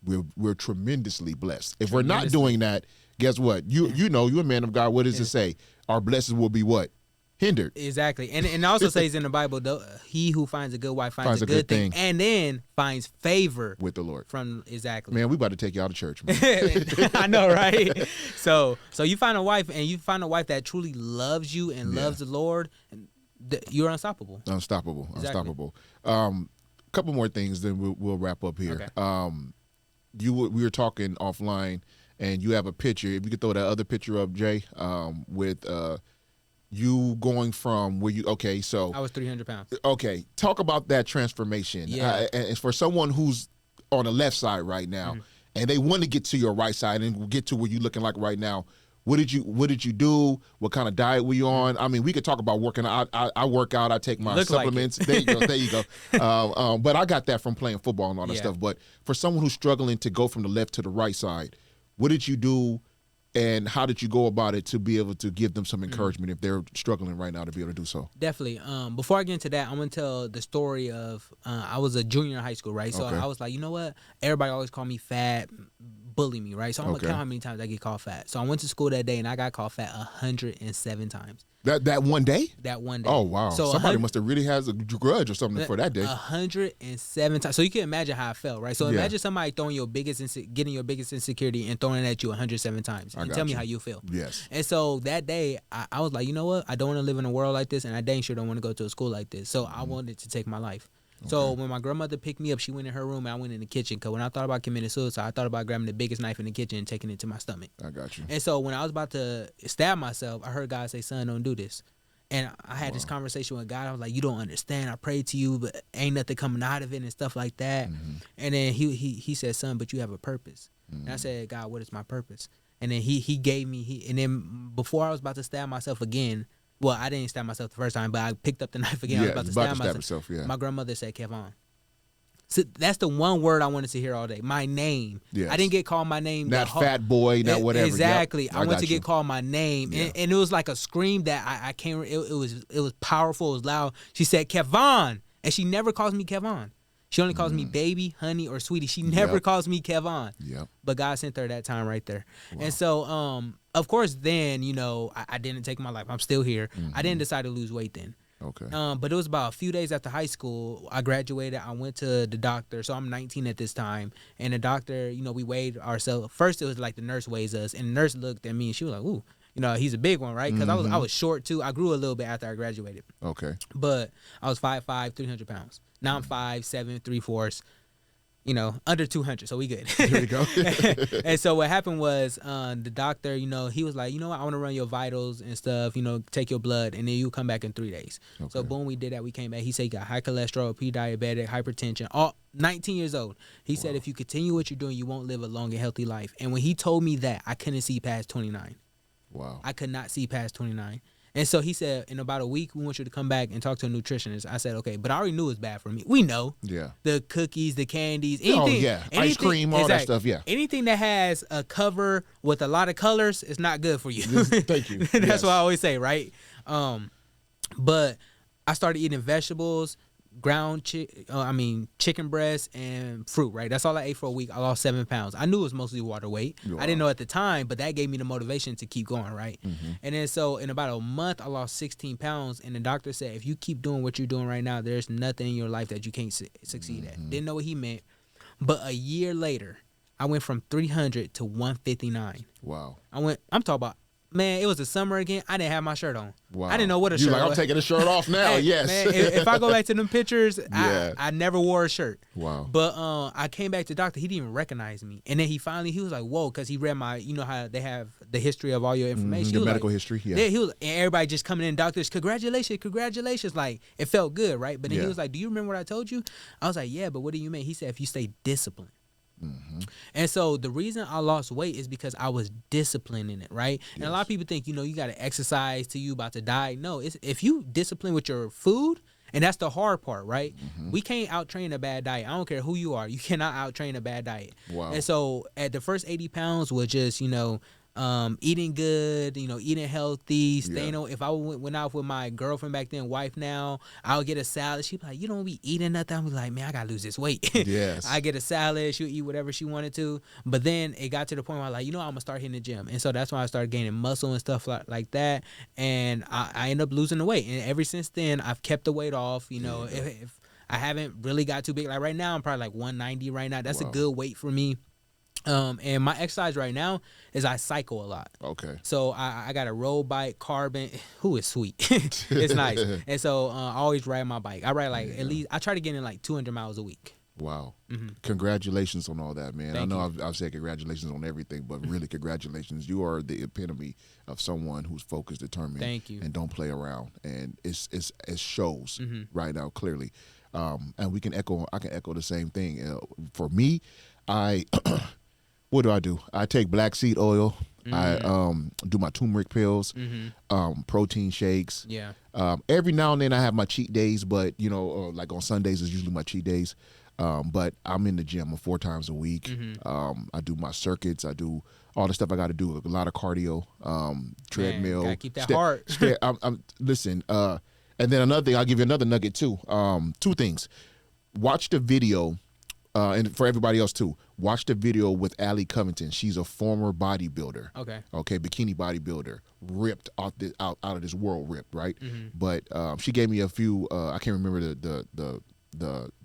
we're tremendously blessed. If we're not doing that, guess what? You're a man of God. What does it say? Our blessings will be what? Hindered. Exactly. And it also says in the Bible, he who finds a good wife finds a good thing, and then finds favor with the Lord. Exactly. Man, we about to take you out of church, man. I know, right? So you find a wife, and you find a wife that truly loves you and loves the Lord, you're unstoppable. Unstoppable. Couple more things, then we'll wrap up here. Okay. We were talking offline, and you have a picture. If you could throw that other picture up, Jay, with you going from where so I was 300 pounds. Okay, talk about that transformation. Yeah. And for someone who's on the left side right now, and they want to get to your right side and get to where you're looking like right now, what did you do? What kind of diet were you on? I mean, we could talk about working out. I work out. I take my supplements. There you go. But I got that from playing football and all that stuff. But for someone who's struggling to go from the left to the right side, what did you do? And how did you go about it to be able to give them some encouragement if they're struggling right now to be able to do so? Definitely. Before I get into that, I'm going to tell the story of I was a junior in high school, right? So I was like, you know what? Everybody always call me fat, bully me, right? So I'm going to count how many times I get called fat. So I went to school that day, and I got called fat 107 times. That one day? That one day. Oh, wow. So somebody must have really has a grudge or something for that day. 107 times. So you can imagine how I felt, right? So imagine somebody getting your biggest insecurity and throwing it at you 107 times. And tell me how you feel. Yes. And so that day, I was like, you know what? I don't want to live in a world like this, and I dang sure don't want to go to a school like this. So I wanted to take my life. So when my grandmother picked me up, she went in her room, and I went in the kitchen. Because when I thought about committing suicide, I thought about grabbing the biggest knife in the kitchen and taking it to my stomach. I got you. And so when I was about to stab myself, I heard God say, son, don't do this. And I had this conversation with God. I was like, you don't understand. I prayed to you, but ain't nothing coming out of it and stuff like that. And then he said, son, but you have a purpose. And I said, God, what is my purpose? And then he gave me, and then before I was about to stab myself again, Well, I didn't stab myself the first time, but I picked up the knife again. I was about to stab myself. Yeah. My grandmother said Kevon. So that's the one word I wanted to hear all day. My name. Yes. I didn't get called my name. Not fat boy, not whatever. Exactly. Yep. I went to get called my name, Yeah. and it was like a scream that I can't. It was powerful. It was loud. She said Kevon, and she never calls me Kevon. She only calls me baby, honey, or sweetie. She never calls me Kevon. Yep. But God sent her that time right there. Wow. And so, of course, then I didn't take my life. I'm still here. I didn't decide to lose weight then. Okay. But it was about a few days after high school. I graduated. I went to the doctor. So I'm 19 at this time. And the doctor, we weighed ourselves. First, it was like the nurse weighs us. And the nurse looked at me and she was like, ooh, he's a big one, right? Because I was short too. I grew a little bit after I graduated. Okay. But I was 5'5", 300 pounds. Now I'm 5'7", 3/4. Under 200, so we good. There you go. And so what happened was the doctor, he was like, what, I want to run your vitals and stuff, take your blood, and then you come back in 3 days. Okay. So boom, we did that. We came back. He said you got high cholesterol, pre-diabetic, hypertension, all 19 years old. He said if you continue what you're doing, you won't live a long and healthy life. And when he told me that, I couldn't see past 29. Wow. I could not see past 29. And so he said, in about a week, we want you to come back and talk to a nutritionist. I said, okay, but I already knew it was bad for me. We know. Yeah. The cookies, the candies, anything. Ice cream, all that stuff, yeah. Anything that has a cover with a lot of colors is not good for you. Thank you. That's what I always say, right? But I started eating vegetables, chicken breast and fruit, right? That's all I ate for a week. I lost 7 pounds. I knew it was mostly water weight. Wow. I didn't know at the time, but that gave me the motivation to keep going, right? And then so in about a month, I lost 16 pounds. And the doctor said, if you keep doing what you're doing right now, there's nothing in your life that you can't succeed at. Didn't know what he meant. But a year later, I went from 300 to 159. Wow. I'm talking about, man, it was the summer again. I didn't have my shirt on. Wow. I didn't know what a shirt was. I'm taking the shirt off now. Hey, yes. Man, if I go back to them pictures, I never wore a shirt. Wow. But I came back to the doctor. He didn't even recognize me. And then he was like, whoa, because he read my, how they have the history of all your information. Your medical history. Yeah. Yeah, and everybody just coming in, doctors, congratulations. Like, it felt good, right? But then he was like, do you remember what I told you? I was like, yeah, but what do you mean? He said, if you stay disciplined. And so the reason I lost weight is because I was disciplined in it, right? And a lot of people think, you got to exercise till you about to die. No, it's if you discipline with your food, and that's the hard part, right? We can't out-train a bad diet. I don't care who you are. You cannot out-train a bad diet. Wow. And so at the first 80 pounds was just, eating good, eating healthy, staying on. If I went out with my girlfriend back then, wife now, I'll get a salad. She'd be like, you don't be eating nothing. I'm like, man, I gotta lose this weight. Yes. I get a salad. She'll eat whatever she wanted to. But then it got to the point where I'm like, I'm gonna start hitting the gym. And so that's when I started gaining muscle and stuff like that. And I ended up losing the weight. And ever since then, I've kept the weight off. If I haven't really got too big, like right now, I'm probably like 190 right now. That's a good weight for me. And my exercise right now is I cycle a lot. Okay. So I got a road bike, carbon. Who is sweet? It's nice. And so I always ride my bike. I ride at least, I try to get in like 200 miles a week. Wow. Congratulations on all that, man. Thank I know you. I've said congratulations on everything, but really congratulations. You are the epitome of someone who's focused, determined, Thank you. and don't play around. And it shows right now clearly. And I can echo the same thing. For me, what do? I take black seed oil. I do my turmeric pills, protein shakes. Yeah. Every now and then I have my cheat days, but like on Sundays is usually my cheat days. But I'm in the gym 4 times a week. I do my circuits. I do all the stuff I got to do. A lot of cardio, treadmill. Gotta keep that heart. Listen. And then another thing, I'll give you another nugget too. 2 things. Watch the video. And for everybody else too, watch the video with Allie Covington. She's a former bodybuilder. Okay, bikini bodybuilder, ripped out of this world, ripped, right? But she gave me a few. I can't remember the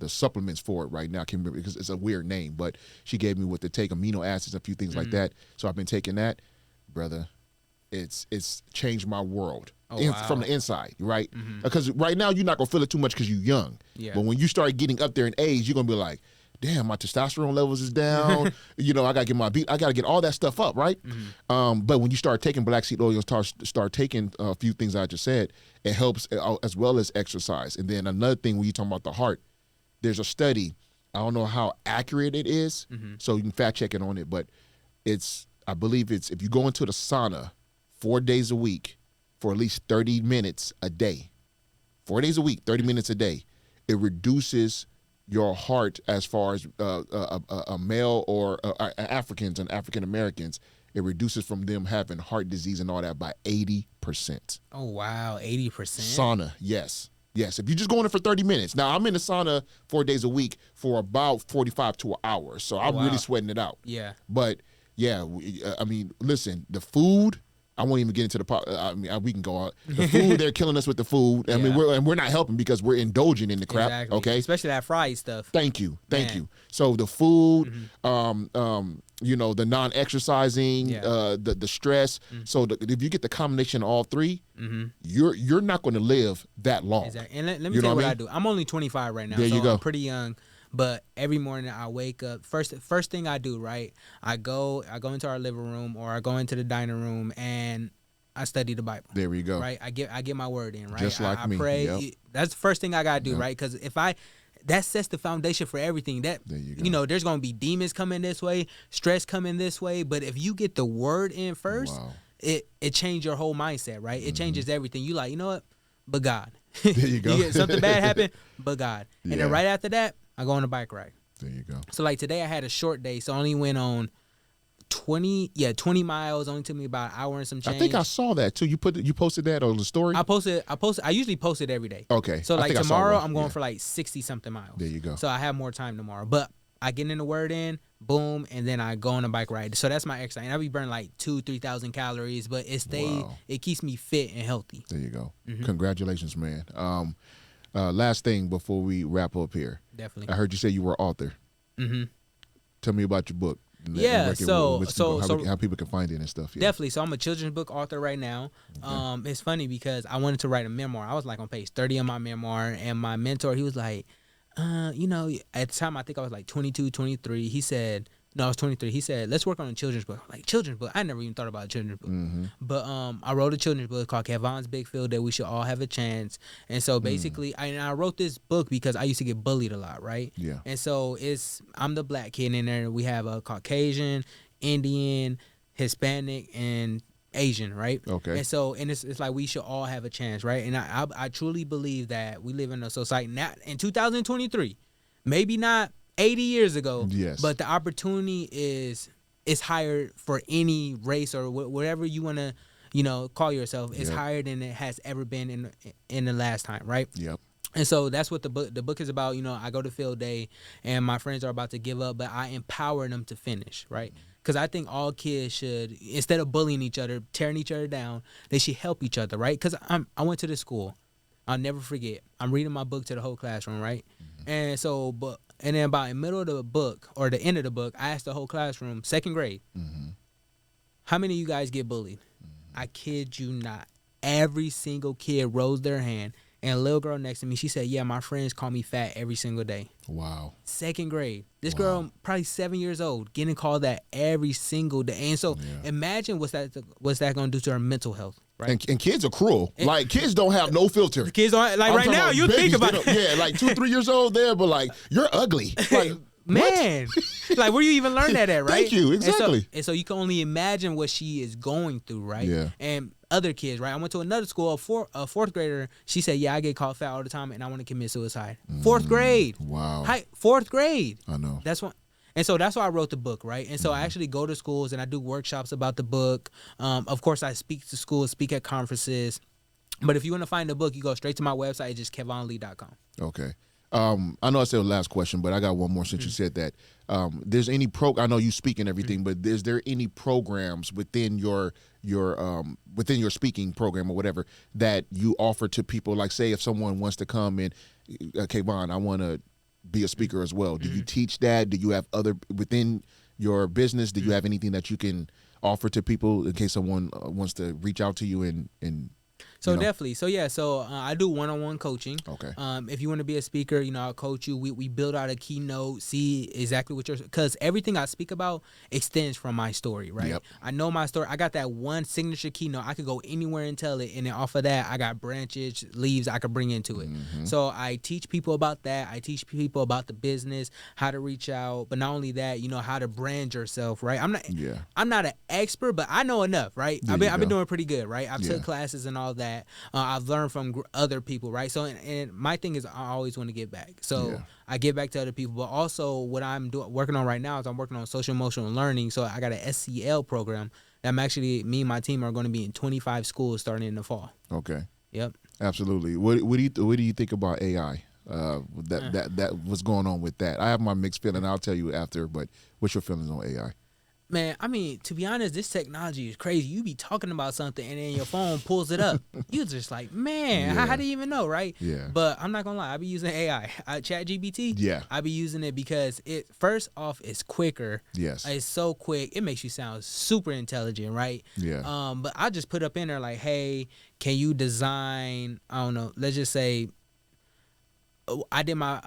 supplements for it right now. I can't remember because it's a weird name. But she gave me what to take, amino acids, a few things like that. So I've been taking that, brother. It's changed my world. From the inside, right? Because right now you're not gonna feel it too much because you're young. Yeah. But when you start getting up there in age, you're gonna be like, damn, my testosterone levels is down. I gotta get I gotta get all that stuff up, right? But when you start taking black seed oil and start taking a few things I just said, it helps as well as exercise. And then another thing, when you talk about the heart, there's a study. I don't know how accurate it is, so you can fact check it on it. But I believe it's if you go into the sauna 4 days a week for at least 30 minutes a day, 4 days a week, 30 minutes a day, it reduces your heart as far as a male or Africans and African Americans. It reduces from them having heart disease and all that by 80%. Oh, wow. 80%. Sauna, yes. Yes, if you just go in it for 30 minutes. Now, I'm in the sauna 4 days a week for about 45 to an hour, so I'm really sweating it out. Yeah. But, yeah, I mean, listen, the food, I won't even get into we can go on. The food, they're killing us with the food. I mean, we're not helping because we're indulging in the crap, exactly. okay? Especially that fried stuff. Thank you. So the food, the non-exercising, the stress. So if you get the combination of all three, you're not going to live that long. Exactly. And let me tell you what I do. I'm only 25 right now, there so you go. I'm pretty young. But every morning I wake up. First thing I do, right? I go into our living room or I go into the dining room and I study the Bible. There we go. Right? I get my word in. Right? Just like I me. pray. Yep. That's the first thing I gotta do, right? Because that sets the foundation for everything. That there you go. There's gonna be demons coming this way, stress coming this way. But if you get the word in first, it changes your whole mindset, right? It changes everything. You like, you know what? But God. There you go. You get something bad happen, but God. And then right after that, I go on a bike ride. There you go. So like today I had a short day, so I only went on 20 miles. Only took me about an hour and some change. I think I saw that too. You posted that on the story? I usually post it every day. Okay. So like tomorrow I'm going for like 60 something miles. There you go. So I have more time tomorrow. But I get in the word in, boom, and then I go on a bike ride. So that's my exercise. And I be burning like 2,000-3,000 calories, but it keeps me fit and healthy. There you go. Congratulations, man. Last thing before we wrap up here. Definitely. I heard you say you were an author. Tell me about your book. Yeah, how people can find it and stuff. Yeah. Definitely. So I'm a children's book author right now. Okay. It's funny because I wanted to write a memoir. I was like on page 30 of my memoir, and my mentor, he was like, at the time I think I was like 22, 23. He said, no, I was 23. He said, let's work on a children's book. I'm like, children's book? I never even thought about a children's book. But I wrote a children's book called Kevon's Big Field Day. We should all have a chance. And so basically, I wrote this book because I used to get bullied a lot, right? Yeah. And so I'm the black kid in there. We have a Caucasian, Indian, Hispanic, and Asian, right? Okay. And so, it's like we should all have a chance, right? And I truly believe that we live in a society now in 2023, maybe not 80 years ago, yes, but the opportunity is higher for any race or whatever you want to, call yourself. It's higher than it has ever been in the last time, right? Yep. And so that's what the book is about. I go to field day and my friends are about to give up, but I empower them to finish, right? Because I think all kids should, instead of bullying each other, tearing each other down, they should help each other, right? Because I went to this school. I'll never forget. I'm reading my book to the whole classroom, right? And so, and then about in the middle of the book or the end of the book, I asked the whole classroom, second grade, how many of you guys get bullied? I kid you not. Every single kid rose their hand. And a little girl next to me, she said, yeah, my friends call me fat every single day. Wow. Second grade. This girl, probably 7 years old, getting called that every single day. And so imagine what's that going to do to her mental health, right? And kids are cruel. Like, kids don't have no filter. Kids don't, like, right now, you think about it. Yeah, like 2-3 years old there, but like, you're ugly. Like, man, like, where do you even learn that at, right? Thank you, exactly. And so you can only imagine what she is going through, right? Yeah. And other kids, right? I went to another school, a fourth grader. She said, yeah, I get called fat all the time, and I want to commit suicide. Fourth grade. Wow. Fourth grade. I know. And so that's why I wrote the book, right? And so I actually go to schools, and I do workshops about the book. Of course, I speak to schools, speak at conferences. But if you want to find the book, you go straight to my website. It's just KevonLee.com. Okay. I know I said the last question, but I got one more since you said that. There's any I know you speak and everything, but is there any programs within your speaking program or whatever that you offer to people? Like, say if someone wants to come and, Kevon, I want to be a speaker as well. Do you teach that? Do you have other within your business? Do you have anything that you can offer to people in case someone wants to reach out to you and So you know? definitely. So yeah. So I do one-on-one coaching. Okay. If you want to be a speaker, I'll coach you. We build out a keynote, see exactly what because everything I speak about extends from my story, right? Yep. I know my story. I got that one signature keynote. I could go anywhere and tell it, and then off of that, I got branches, leaves I could bring into it. So I teach people about that. I teach people about the business, how to reach out, but not only that, how to brand yourself, right? I'm not an expert, but I know enough, right? I've been doing pretty good, right? I've took classes and all that. I've learned from other people, right? So, and my thing is I always want to give back. So I give back to other people, but also what I'm working on right now is I'm working on social emotional learning. So I got an SCL program that me and my team are going to be in 25 schools starting in the fall. Okay. Yep. Absolutely. What do you think about AI? That what's going on with that? I have my mixed feeling. I'll tell you after. But what's your feelings on AI? Man, I mean, to be honest, this technology is crazy. You be talking about something and then your phone pulls it up. You just like, man, how do you even know, right? Yeah. But I'm not gonna lie, I be using AI, ChatGPT. Yeah. I be using it because it first off it's quicker. Yes. It's so quick. It makes you sound super intelligent, right? Yeah. But I just put up in there like, hey, can you design? I don't know. Let's just say. I did my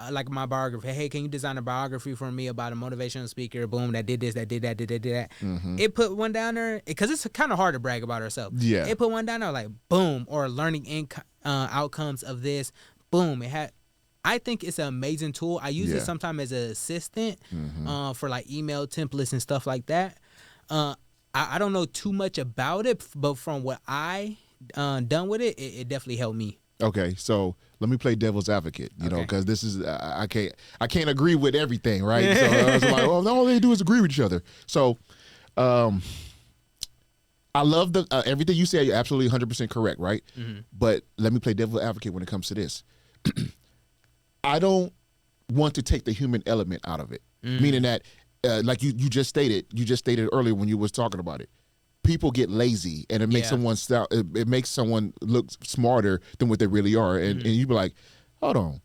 biography. Hey, can you design a biography for me about a motivational speaker? Boom, that did this, that did that, did that. It put one down there because it's kind of hard to brag about ourselves. Yeah. It put one down there like boom, or learning outcomes of this. Boom. I think it's an amazing tool. I use it sometimes as an assistant for like email templates and stuff like that. I don't know too much about it, but from what I done with it, it definitely helped me. Okay, so let me play devil's advocate, because this is I can't agree with everything, right? So I was like, well, all they do is agree with each other. So, I love everything you say. You're absolutely 100% correct, right? But let me play devil's advocate when it comes to this. I don't want to take the human element out of it, meaning that, like you just stated earlier when you was talking about it. People get lazy, and it makes it makes someone look smarter than what they really are, and you be like, hold on,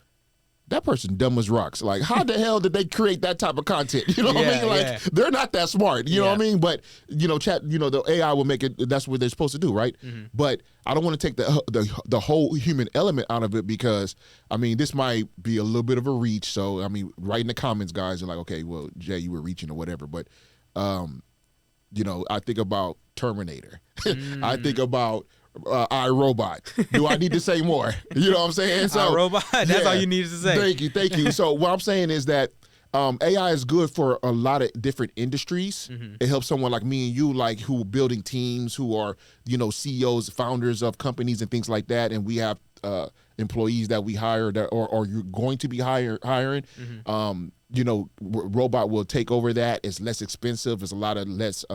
that person dumb as rocks. Like, how the hell did they create that type of content? You know what I mean? Like, they're not that smart. You know what I mean? But the AI will make it. That's what they're supposed to do, right? But I don't want to take the whole human element out of it, because I mean, this might be a little bit of a reach. So I mean, write in the comments, guys, are like, okay, well, Jay, you were reaching or whatever, but I think about Terminator. I think about iRobot. Do I need to say more? You know what I'm saying? So iRobot. That's all you needed to say. Thank you. So what I'm saying is that AI is good for a lot of different industries. It helps someone like me and you, like, who are building teams, who are CEOs, founders of companies and things like that, and we have employees that we hire that or you're going to be hiring. Robot will take over that. It's less expensive. It's a lot of less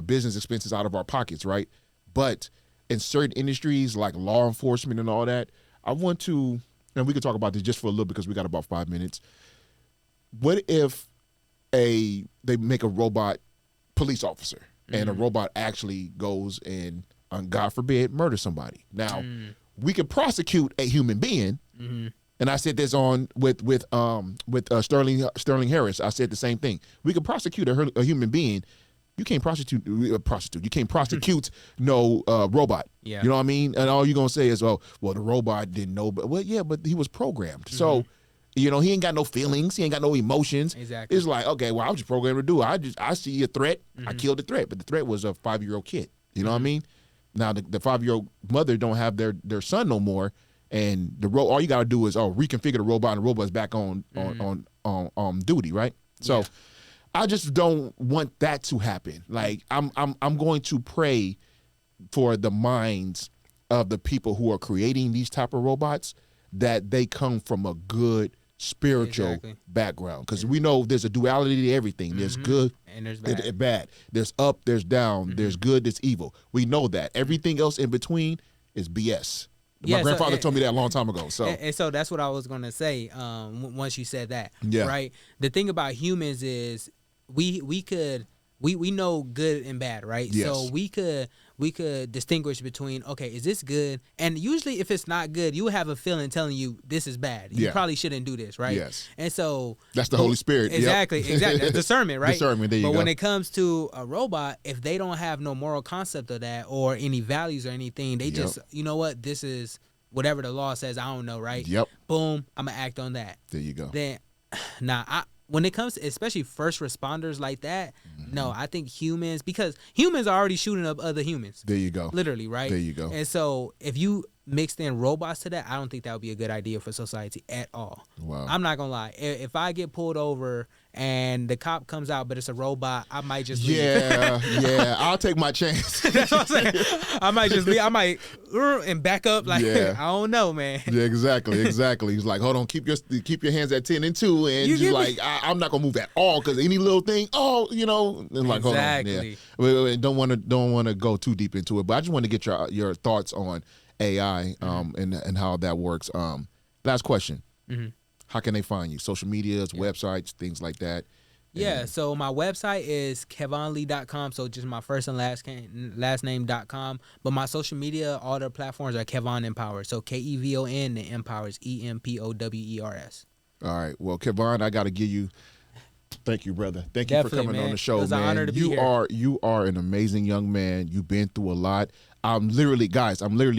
business expenses out of our pockets, right? But in certain industries like law enforcement and all that, I want to, and we can talk about this just for a little, because we got about 5 minutes. What if they make a robot police officer and a robot actually goes and, God forbid, murder somebody? Now, we can prosecute a human being. And I said this on with Sterling Harris. I said the same thing. We can prosecute a human being. You can't prosecute. You can't prosecute no robot. Yeah. You know what I mean? And all you're gonna say is, well, the robot didn't know. But he was programmed. So, he ain't got no feelings. He ain't got no emotions. Exactly. It's like, okay, well, I was just programmed to do it. I see a threat. I killed the threat, but the threat was a 5-year-old kid. You know what I mean? Now the 5-year-old mother don't have their son no more. And all you gotta do is reconfigure the robot, and the robot's back on duty, right? So I just don't want that to happen. Like, I'm going to pray for the minds of the people who are creating these type of robots, that they come from a good spiritual background, because we know there's a duality to everything. There's good and there's bad. There's up, there's down. There's good, there's evil. We know that. Everything else in between is BS. My grandfather told me that a long time ago. So and so that's what I was gonna say. Once you said that, Yeah. right? The thing about humans is we could we know good and bad, right? Yes. So we could distinguish between, okay, is this good? And usually if it's not good, you have a feeling telling you this is bad. You probably shouldn't do this, right? Yes. And so That's the Holy Spirit. Yep. Exactly. That's discernment, right? Discernment, there you but go. when it comes to a robot, if they don't have no moral concept of that or any values or anything, they just, you know what, this is whatever the law says, I don't know, right? Yep. Boom, I'm gonna act on that. There you go. Then when it comes to especially first responders like that, no, I think humans, because humans are already shooting up other humans. There you go. Literally, right? There you go. And so if you mixed in robots to that, I don't think that would be a good idea for society at all. Wow. I'm not gonna lie. If I get pulled over and the cop comes out, but it's a robot, I might just leave. Yeah. I'll take my chance. That's what I'm saying. I might just leave. I might and back up. Like, I don't know, man. Yeah, exactly. He's like, hold on, keep your hands at 10 and 2, and You just get like, I'm not gonna move at all because any little thing, and like, hold on, yeah. Wait, don't want to go too deep into it, but I just want to get your thoughts on AI, and how that works. Last question. Mm-hmm. How can they find you? Social medias, websites, things like that. Yeah, so my website is kevonlee.com, so just my first and last name.com. But my social media, all the platforms are Kevon Empowers. So Kevon, the Empowers, Empowers. All right. Well, Kevon, I got to give you. Thank you, brother. Thank you Definitely, for coming man. on the show, It was man. an honor to be here. You are an amazing young man. You've been through a lot. I'm literally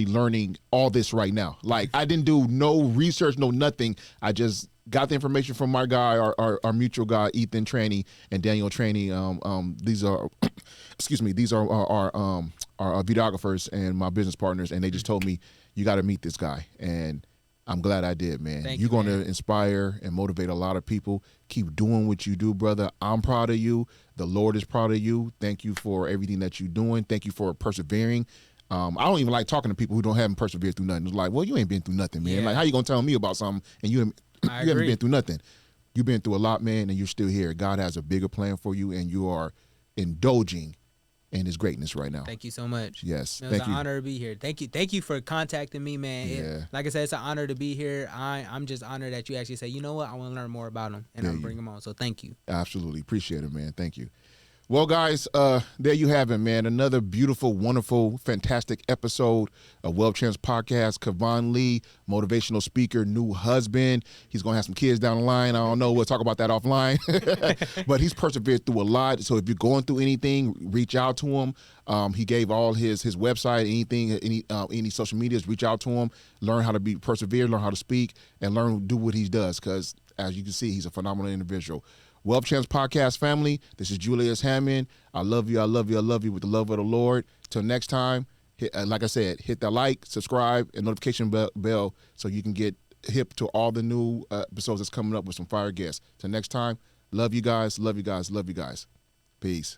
learning all this right now. Like, I didn't do no research, no nothing. I just got the information from my guy, our mutual guy, Ethan Traney and Daniel Traney. These are, these are our videographers and my business partners, and they just told me, you got to meet this guy. And I'm glad I did, man. You're going to inspire and motivate a lot of people. Keep doing what you do, brother. I'm proud of you. The Lord is proud of you. Thank you for everything that you're doing. Thank you for persevering. I don't even like talking to people who haven't persevered through nothing. It's like, well, you ain't been through nothing, man. Yeah. Like, how you gonna tell me about something and you haven't been through nothing? You've been through a lot, man, and you're still here. God has a bigger plan for you, and you are indulging in His greatness right now. Thank you so much. Yes, it was an honor to be here. Thank you for contacting me, man. Yeah. Like I said, it's an honor to be here. I'm just honored that you actually say, you know what, I want to learn more about him, and I'll bring him on. So thank you. Absolutely appreciate it, man. Thank you. Well, guys, there you have it, man. Another beautiful, wonderful, fantastic episode of Wealth Champs Podcast. Kevon Lee, motivational speaker, new husband. He's going to have some kids down the line. I don't know. We'll talk about that offline. But he's persevered through a lot. So if you're going through anything, reach out to him. He gave all his website, any social medias, reach out to him. Learn how to be persevered, learn how to speak, and do what he does, because as you can see, he's a phenomenal individual. Wealth Champs Podcast family, this is Julius Hammond. I love you. I love you. I love you with the love of the Lord. Till next time, like I said, hit that like, subscribe, and notification bell so you can get hip to all the new episodes that's coming up with some fire guests. Till next time, love you guys. Love you guys. Love you guys. Peace.